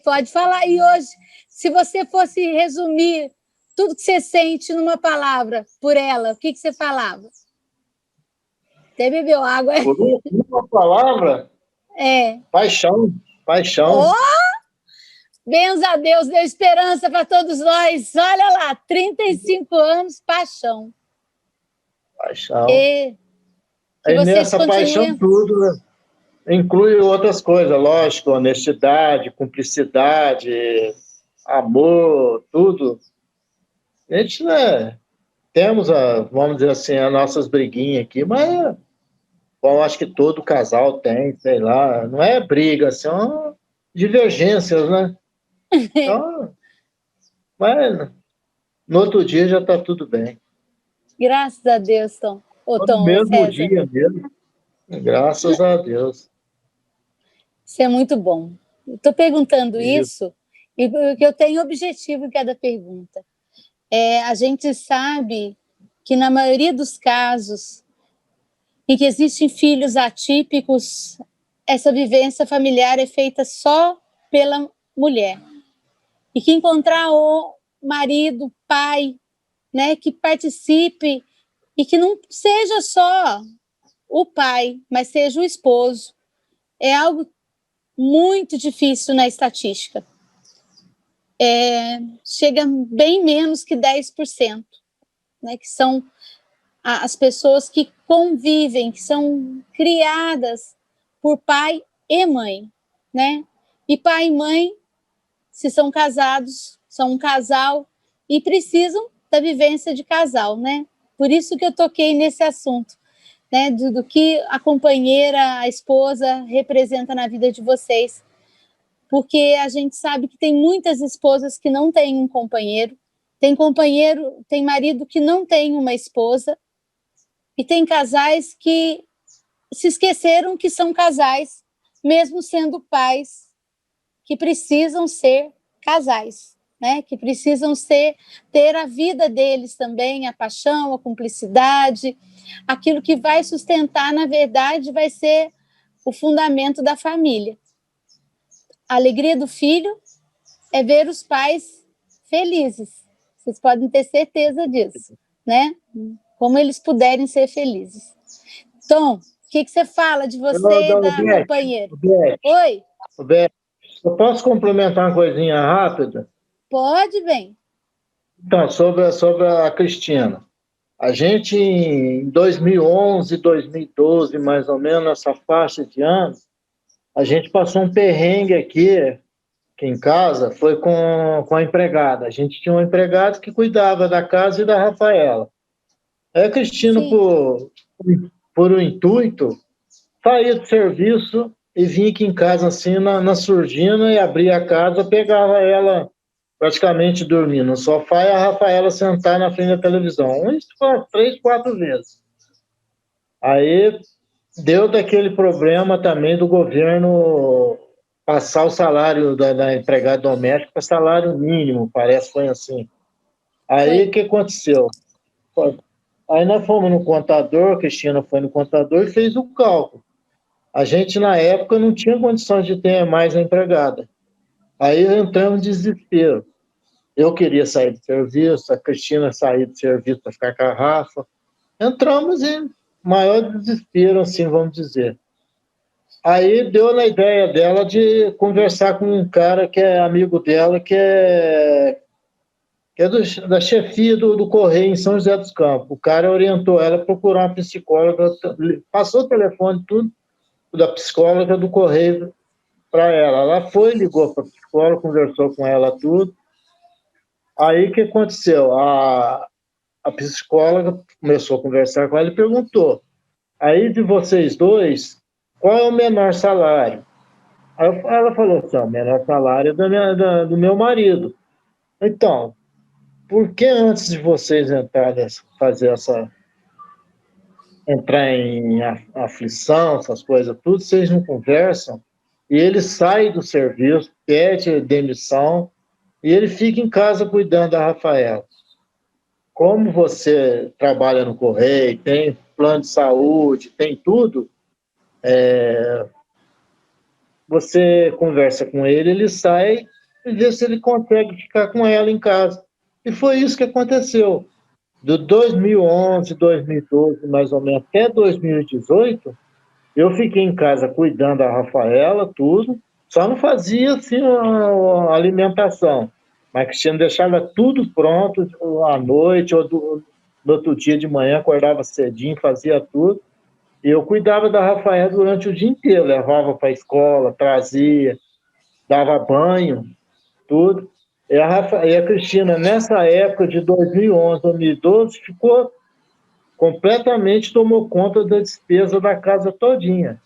Pode falar. E hoje, se você fosse resumir tudo que você sente numa palavra por ela, o que você falava? Até bebeu água. Por uma palavra, paixão, paixão. Oh, bens a Deus, deu esperança para todos nós. Olha lá, 35 anos, paixão. Paixão. Que Aí vocês nessa continuem. paixão tudo, né? Inclui outras coisas, lógico, honestidade, cumplicidade, amor, tudo. A gente, né, temos, vamos dizer assim, as nossas briguinhas aqui, mas bom, acho que todo casal tem, sei lá, não é briga, são divergências, né? Então, mas no outro dia já está tudo bem. Graças a Deus, Tom. No mesmo César. dia mesmo, graças a Deus. Isso é muito bom. Estou perguntando isso e porque eu tenho objetivo em cada pergunta. A gente sabe que, na maioria dos casos em que existem filhos atípicos, essa vivência familiar é feita só pela mulher. E que encontrar o marido, pai, né, que participe e que não seja só o pai, mas seja o esposo, é algo muito difícil na estatística. Chega bem menos que 10%, né, que são as pessoas que convivem, que são criadas por pai e mãe, né? E pai e mãe, se são casados, são um casal e precisam da vivência de casal, né? Por isso que eu toquei nesse assunto, né? Do que a companheira, a esposa representa na vida de vocês, porque a gente sabe que tem muitas esposas que não têm um companheiro, tem marido que não tem uma esposa, e tem casais que se esqueceram que são casais, mesmo sendo pais, que precisam ser casais, né? Que precisam ter a vida deles também, a paixão, a cumplicidade, aquilo que vai sustentar, na verdade, vai ser o fundamento da família. A alegria do filho é ver os pais felizes. Vocês podem ter certeza disso, né? Como eles puderem ser felizes. Tom, o que você fala de você e da companheira? Oi? Eu posso complementar uma coisinha rápida? Pode, bem. Então, sobre a Cristina. A gente, em 2011, 2012, mais ou menos, nessa faixa de anos, a gente passou um perrengue aqui em casa, foi com a empregada. A gente tinha um empregado que cuidava da casa e da Rafaela. Aí a Cristina, por um intuito, saía do serviço e vinha aqui em casa, assim, na surdina, e abria a casa, pegava ela praticamente dormindo no sofá e a Rafaela sentar na frente da televisão. Isso foi 3, 4 vezes. Aí deu daquele problema também do governo passar o salário da empregada doméstica para salário mínimo, parece que foi assim. Aí o que aconteceu? Aí nós fomos no contador, a Cristina foi no contador e fez o cálculo. A gente, na época, não tinha condições de ter mais a empregada. Aí entramos em desespero. Eu queria sair do serviço, a Cristina sair do serviço para ficar com a Rafa. Entramos em maior desespero, assim, vamos dizer. Aí deu na ideia dela de conversar com um cara que é amigo dela, que é da chefia do Correio em São José dos Campos. O cara orientou ela a procurar uma psicóloga, passou o telefone, tudo, da psicóloga do Correio para ela. Ela foi, ligou para a psicóloga, conversou com ela tudo. Aí o que aconteceu? A psicóloga começou a conversar com ela e perguntou: aí de vocês dois, qual é o menor salário? Aí ela falou assim: o menor salário é do meu marido. Então, por que antes de vocês entrar em aflição, essas coisas tudo, vocês não conversam? E ele sai do serviço, pede demissão, e ele fica em casa cuidando da Rafaela. Como você trabalha no Correio, tem plano de saúde, tem tudo, você conversa com ele, ele sai e vê se ele consegue ficar com ela em casa. E foi isso que aconteceu. De 2011, 2012, mais ou menos, até 2018, eu fiquei em casa cuidando da Rafaela, tudo, só não fazia assim a alimentação, mas Cristiano deixava tudo pronto à noite ou no outro dia de manhã, acordava cedinho, fazia tudo, e eu cuidava da Rafaela durante o dia inteiro, levava para a escola, trazia, dava banho, tudo. E a Cristina, nessa época de 2011, 2012, ficou completamente, tomou conta da despesa da casa todinha.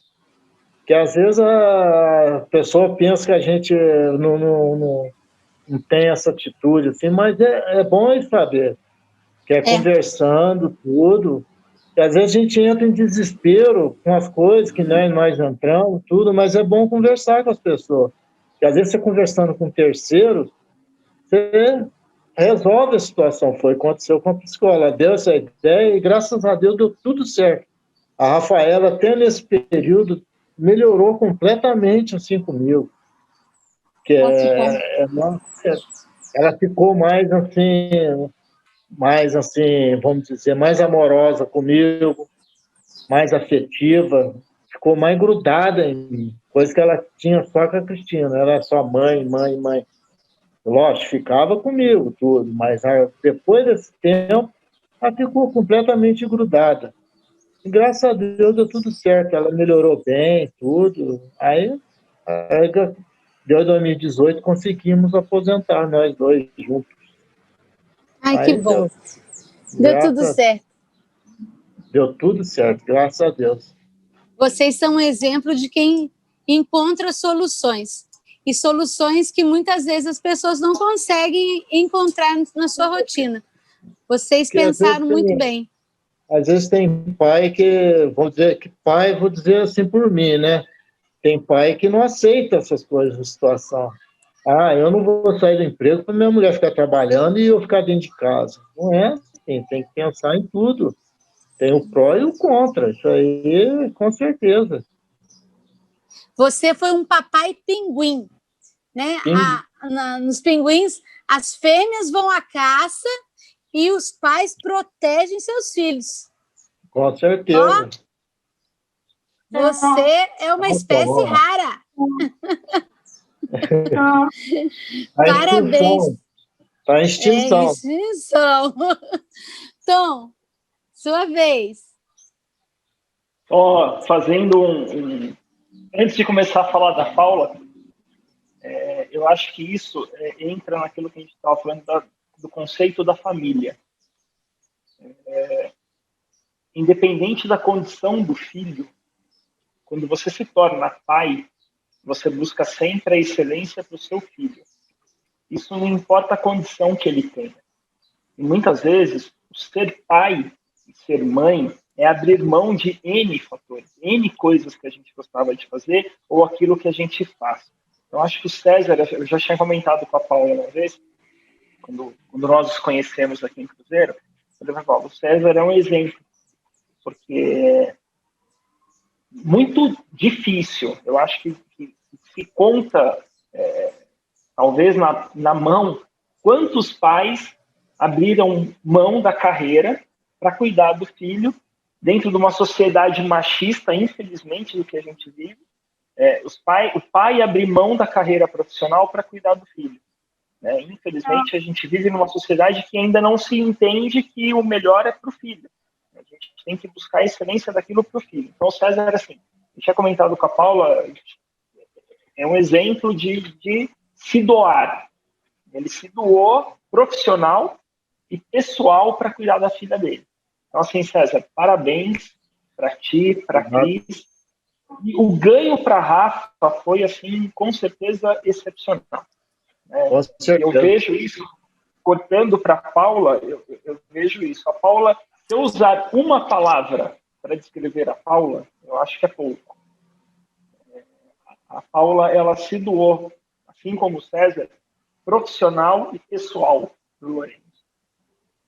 Que às vezes a pessoa pensa que a gente não tem essa atitude, assim, mas é bom ele saber, que é conversando, tudo. E às vezes a gente entra em desespero com as coisas que nós entramos, tudo, mas é bom conversar com as pessoas. Porque às vezes você conversando com terceiros, você resolve a situação. Foi o que aconteceu com a psicóloga. Deu essa ideia e, graças a Deus, deu tudo certo. A Rafaela, até nesse período, melhorou completamente assim comigo. Que ela ficou mais assim, vamos dizer, mais amorosa comigo, mais afetiva, ficou mais grudada em mim. Coisa que ela tinha só com a Cristina. Ela era só mãe, mãe, mãe. Lógico, ficava comigo tudo, mas depois desse tempo, ela ficou completamente grudada. E graças a Deus deu tudo certo, ela melhorou bem, tudo. Aí deu 2018, conseguimos aposentar nós dois juntos. Ai, que bom. Deu tudo certo. Deu tudo certo, graças a Deus. Vocês são um exemplo de quem encontra soluções. E soluções que muitas vezes as pessoas não conseguem encontrar na sua rotina. Vocês pensaram muito bem. Às vezes tem pai vou dizer assim por mim, né? Tem pai que não aceita essas coisas de situação. Eu não vou sair do emprego para minha mulher ficar trabalhando e eu ficar dentro de casa. Não é assim, tem que pensar em tudo. Tem o pró e o contra, isso aí, com certeza. Você foi um papai pinguim, né? Nos pinguins, as fêmeas vão à caça e os pais protegem seus filhos. Com certeza. Você é uma espécie rara. Parabéns. Está em extinção. Extinção. Tom, sua vez. Fazendo Antes de começar a falar da Paula, eu acho que isso entra naquilo que a gente estava falando do conceito da família. Independente da condição do filho, quando você se torna pai, você busca sempre a excelência para o seu filho. Isso não importa a condição que ele tenha. E muitas vezes, o ser pai e ser mãe é abrir mão de N fatores, N coisas que a gente gostava de fazer ou aquilo que a gente faz. Eu acho que o César, eu já tinha comentado com a Paula uma vez, quando nós nos conhecemos aqui em Cruzeiro, o César é um exemplo, porque muito difícil, eu acho que se conta, talvez na mão, quantos pais abriram mão da carreira para cuidar do filho dentro de uma sociedade machista, infelizmente, do que a gente vive. O pai abrir mão da carreira profissional para cuidar do filho. Né? Infelizmente, a gente vive numa sociedade que ainda não se entende que o melhor é para o filho. A gente tem que buscar a excelência daquilo para o filho. Então, o César era assim. Eu tinha comentado com a Paula, é um exemplo de se doar. Ele se doou profissional e pessoal para cuidar da filha dele. Então, assim, César, parabéns para ti, para a Cris. E o ganho para a Rafa foi, assim, com certeza, excepcional. Eu vejo isso, cortando para a Paula, eu vejo isso. A Paula, se eu usar uma palavra para descrever a Paula, eu acho que é pouco. A Paula, ela se doou, assim como o César, profissional e pessoal do Lourenço.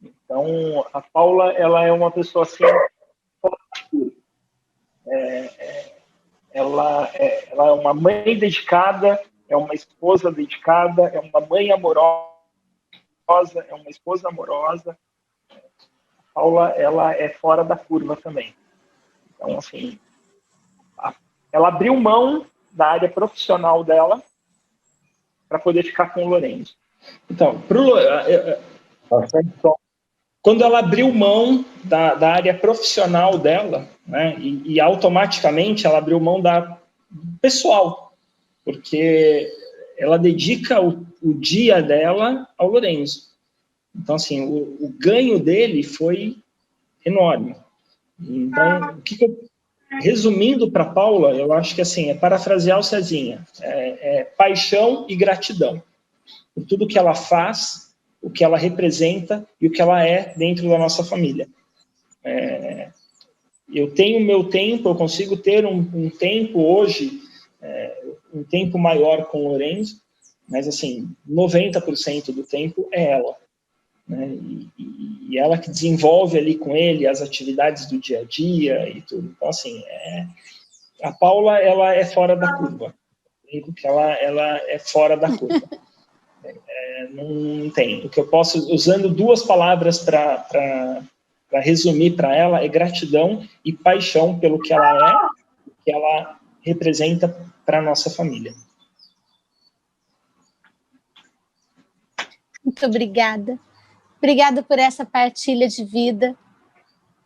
Então, a Paula, ela é uma pessoa assim, ela é uma mãe dedicada, é uma esposa dedicada, é uma mãe amorosa, é uma esposa amorosa. A Paula, ela é fora da curva também. Então, assim, ela abriu mão da área profissional dela para poder ficar com o Lourenço. Então, quando ela abriu mão da área profissional dela, né, e automaticamente ela abriu mão da pessoal, porque ela dedica o dia dela ao Lourenço. Então, assim, o ganho dele foi enorme. Então, resumindo para Paula, eu acho que assim, é parafrasear o Cezinha, é paixão e gratidão por tudo que ela faz, o que ela representa e o que ela é dentro da nossa família. Eu tenho meu tempo, eu consigo ter um tempo hoje, um tempo maior com o Lourenço, mas assim, 90% do tempo é ela. Né? E ela que desenvolve ali com ele as atividades do dia a dia e tudo. Então, assim, a Paula, ela é fora da curva. Que ela é fora da curva. Não tem. O que eu posso, usando duas palavras para resumir para ela, é gratidão e paixão pelo que ela é, que ela representa para a nossa família. Muito obrigada. Obrigada por essa partilha de vida.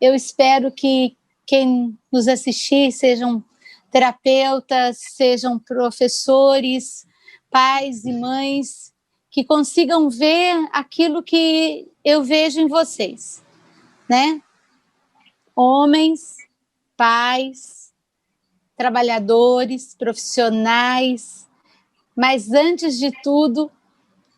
Eu espero que quem nos assistir sejam terapeutas, sejam professores, pais e mães, que consigam ver aquilo que eu vejo em vocês, né? Homens, pais, trabalhadores, profissionais, mas antes de tudo,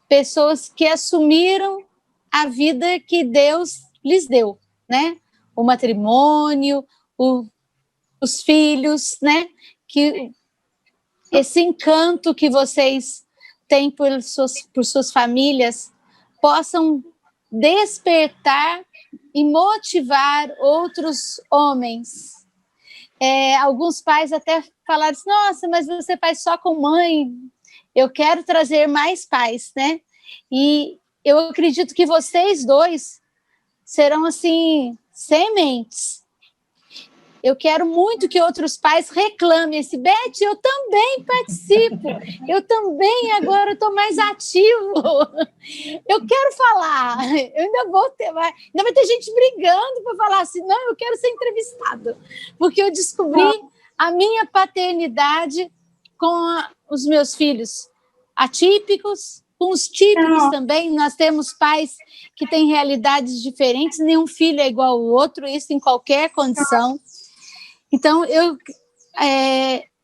pessoas que assumiram a vida que Deus lhes deu, né? O matrimônio, os filhos, né? Que esse encanto que vocês têm por suas famílias possam despertar e motivar outros homens. Alguns pais até falaram assim, nossa, mas você faz só com mãe. Eu quero trazer mais pais, né? E eu acredito que vocês dois serão, assim, sementes. Eu quero muito que outros pais reclamem assim, Beth, eu também participo, eu também agora estou mais ativo, eu quero falar, eu ainda vai ter gente brigando para falar assim, não, eu quero ser entrevistado, porque eu descobri a minha paternidade com os meus filhos atípicos, com os típicos também. Nós temos pais que têm realidades diferentes, nenhum filho é igual ao outro, isso em qualquer condição. Então,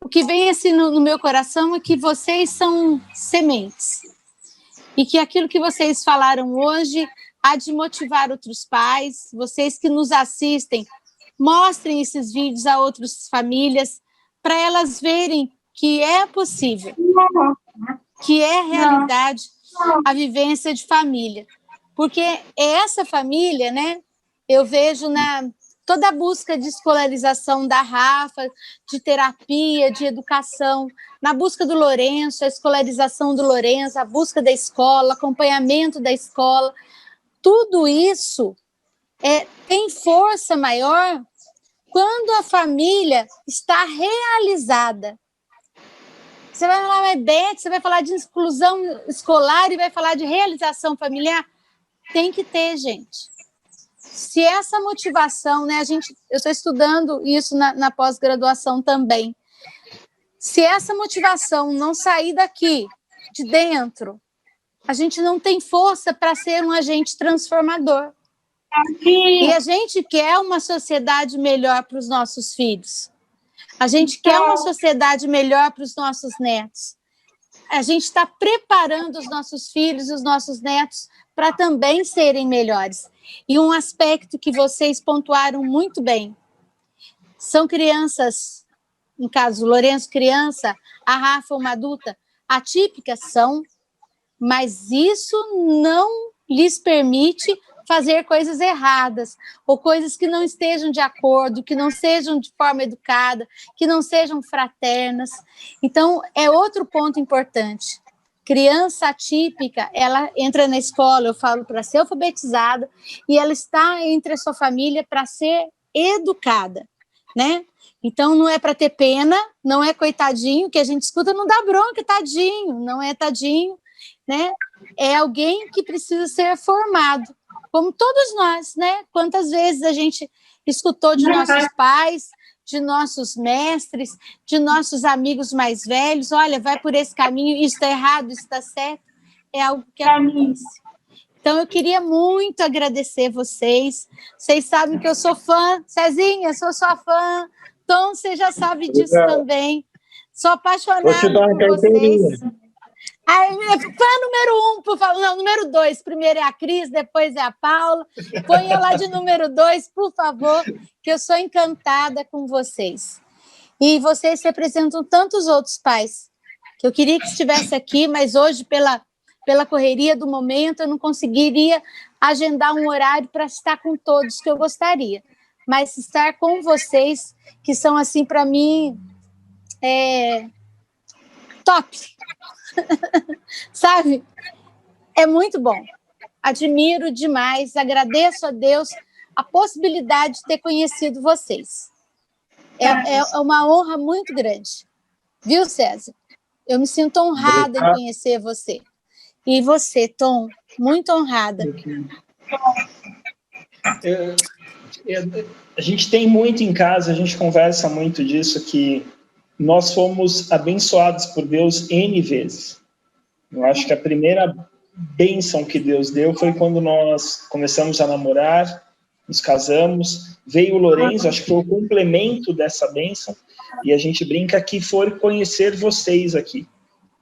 o que vem assim no meu coração é que vocês são sementes e que aquilo que vocês falaram hoje há de motivar outros pais, vocês que nos assistem, mostrem esses vídeos a outras famílias para elas verem que é possível, que é realidade a vivência de família. Porque essa família, né, eu vejo toda a busca de escolarização da Rafa, de terapia, de educação, na busca do Lourenço, a escolarização do Lourenço, a busca da escola, acompanhamento da escola, tudo isso tem força maior quando a família está realizada. Você vai falar, mas Beth, você vai falar de inclusão escolar e vai falar de realização familiar? Tem que ter, gente. Se essa motivação, né, eu estou estudando isso na pós-graduação também, se essa motivação não sair daqui, de dentro, a gente não tem força para ser um agente transformador. E a gente quer uma sociedade melhor para os nossos filhos. A gente quer uma sociedade melhor para os nossos netos. A gente está preparando os nossos filhos e os nossos netos para também serem melhores. E um aspecto que vocês pontuaram muito bem, são crianças, no caso, o Lourenço criança, a Rafa uma adulta, atípicas são, mas isso não lhes permite fazer coisas erradas, ou coisas que não estejam de acordo, que não sejam de forma educada, que não sejam fraternas. Então, é outro ponto importante. Criança atípica, ela entra na escola, eu falo, para ser alfabetizada, e ela está entre a sua família para ser educada, né? Então, não é para ter pena, não é coitadinho, que a gente escuta, não dá bronca, tadinho, não é tadinho, né? É alguém que precisa ser formado, como todos nós, né? Quantas vezes a gente escutou de nossos pais, de nossos mestres, de nossos amigos mais velhos, olha, vai por esse caminho, isso está errado, isso está certo, é algo que acontece. Então, eu queria muito agradecer vocês. Vocês sabem que eu sou fã. Cezinha, sou sua fã. Tom, você já sabe disso também. Sou apaixonada por vocês. Aí, fã número 1, por favor. Não, número 2. Primeiro é a Cris, depois é a Paula. Põe eu lá de número 2, por favor, que eu sou encantada com vocês. E vocês representam tantos outros pais que eu queria que estivesse aqui, mas hoje, pela correria do momento, eu não conseguiria agendar um horário para estar com todos que eu gostaria. Mas estar com vocês, que são, assim, para mim, top. Sabe? É muito bom. Admiro demais, agradeço a Deus a possibilidade de ter conhecido vocês. É uma honra muito grande. Viu, César? Eu me sinto honrada em conhecer você. E você, Tom, muito honrada. A gente tem muito em casa, a gente conversa muito disso, que nós fomos abençoados por Deus N vezes. Eu acho que a primeira bênção que Deus deu foi quando nós começamos a namorar, nos casamos, veio o Lourenço, acho que foi o complemento dessa bênção, e a gente brinca que foi conhecer vocês aqui.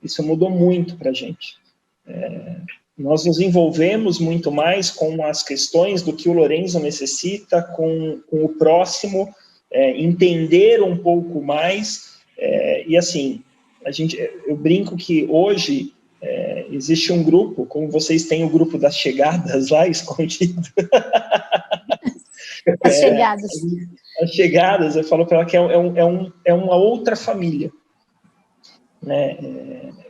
Isso mudou muito para a gente. Nós nos envolvemos muito mais com as questões do que o Lourenço necessita, com o próximo, entender um pouco mais, e assim, eu brinco que hoje existe um grupo, como vocês têm o grupo das chegadas lá, escondido. As chegadas. As chegadas, eu falo para ela que é uma outra família. Né?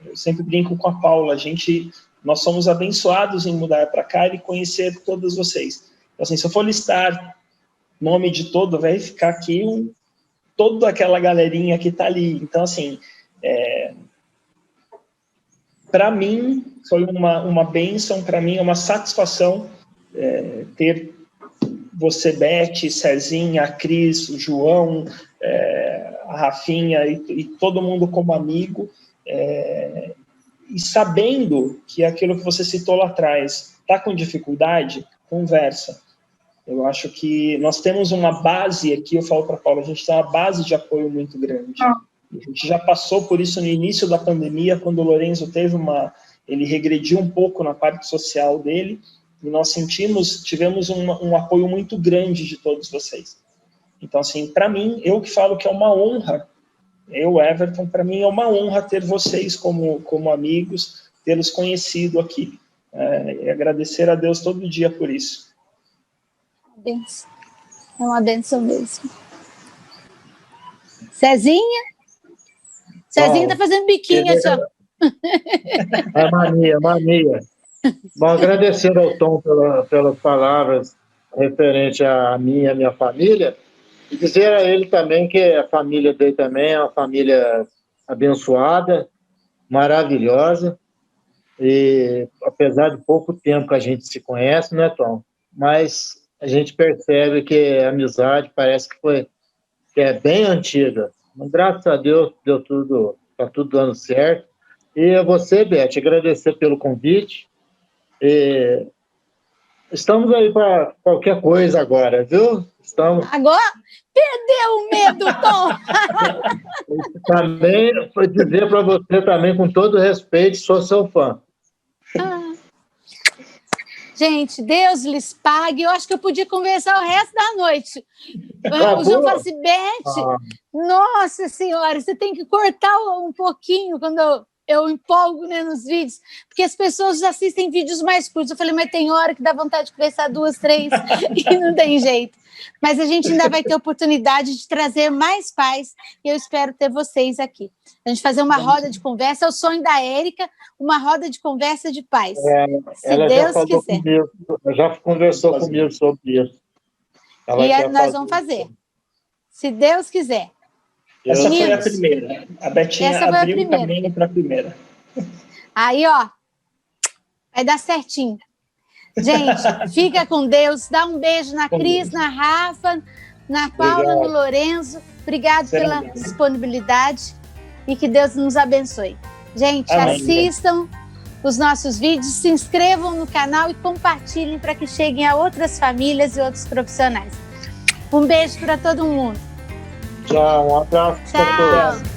Eu sempre brinco com a Paula, nós somos abençoados em mudar para cá e conhecer todos vocês. Então, assim, se eu for listar nome de todo, vai ficar aqui toda aquela galerinha que está ali. Então, assim, para mim, foi uma bênção, para mim é uma satisfação ter você, Beth, Cezinha, a Cris, o João, a Rafinha e todo mundo como amigo, e sabendo que aquilo que você citou lá atrás está com dificuldade, conversa. Eu acho que nós temos uma base aqui, eu falo para a Paula, a gente tem uma base de apoio muito grande. A gente já passou por isso no início da pandemia, quando o Lourenço ele regrediu um pouco na parte social dele, e nós tivemos um apoio muito grande de todos vocês. Então, assim, para mim, eu que falo que é uma honra, Everton, para mim é uma honra ter vocês como amigos, tê-los conhecido aqui, e agradecer a Deus todo dia por isso. É uma bênção mesmo. Cezinha? Cezinha está fazendo biquinho, assim, ó. É mania. Bom, agradecer ao Tom pelas palavras referente a mim e a minha família, e dizer a ele também que a família dele também é uma família abençoada, maravilhosa, e apesar de pouco tempo que a gente se conhece, né, Tom? Mas a gente percebe que a amizade parece que é bem antiga. Mas, graças a Deus, está tudo dando certo. E a você, Beth, agradecer pelo convite. E estamos aí para qualquer coisa agora, viu? Estamos... Agora, perdeu o medo, Tom! Também, vou dizer para você também, com todo respeito, sou seu fã. Gente, Deus lhes pague. Eu acho que eu podia conversar o resto da noite. Acabou? O João fala assim, Beth, nossa senhora, você tem que cortar um pouquinho quando eu empolgo, né, nos vídeos, porque as pessoas assistem vídeos mais curtos. Eu falei, mas tem hora que dá vontade de conversar 2, 3 e não tem jeito. Mas a gente ainda vai ter oportunidade de trazer mais pais e eu espero ter vocês aqui. A gente fazer uma roda de conversa, é o sonho da Érica, uma roda de conversa de pais. Se Deus quiser. Comigo, já conversou comigo sobre isso. E nós vamos fazer. Se Deus quiser. Essa foi a primeira. A Betinha abriu o caminho para a primeira. Aí, ó, vai dar certinho. Gente, fica com Deus. Dá um beijo na Cris, na Rafa, na Paula, no Lorenzo. Obrigado pela disponibilidade e que Deus nos abençoe. Gente, assistam os nossos vídeos, se inscrevam no canal e compartilhem para que cheguem a outras famílias e outros profissionais. Um beijo para todo mundo. Tchau, um abraço para todos.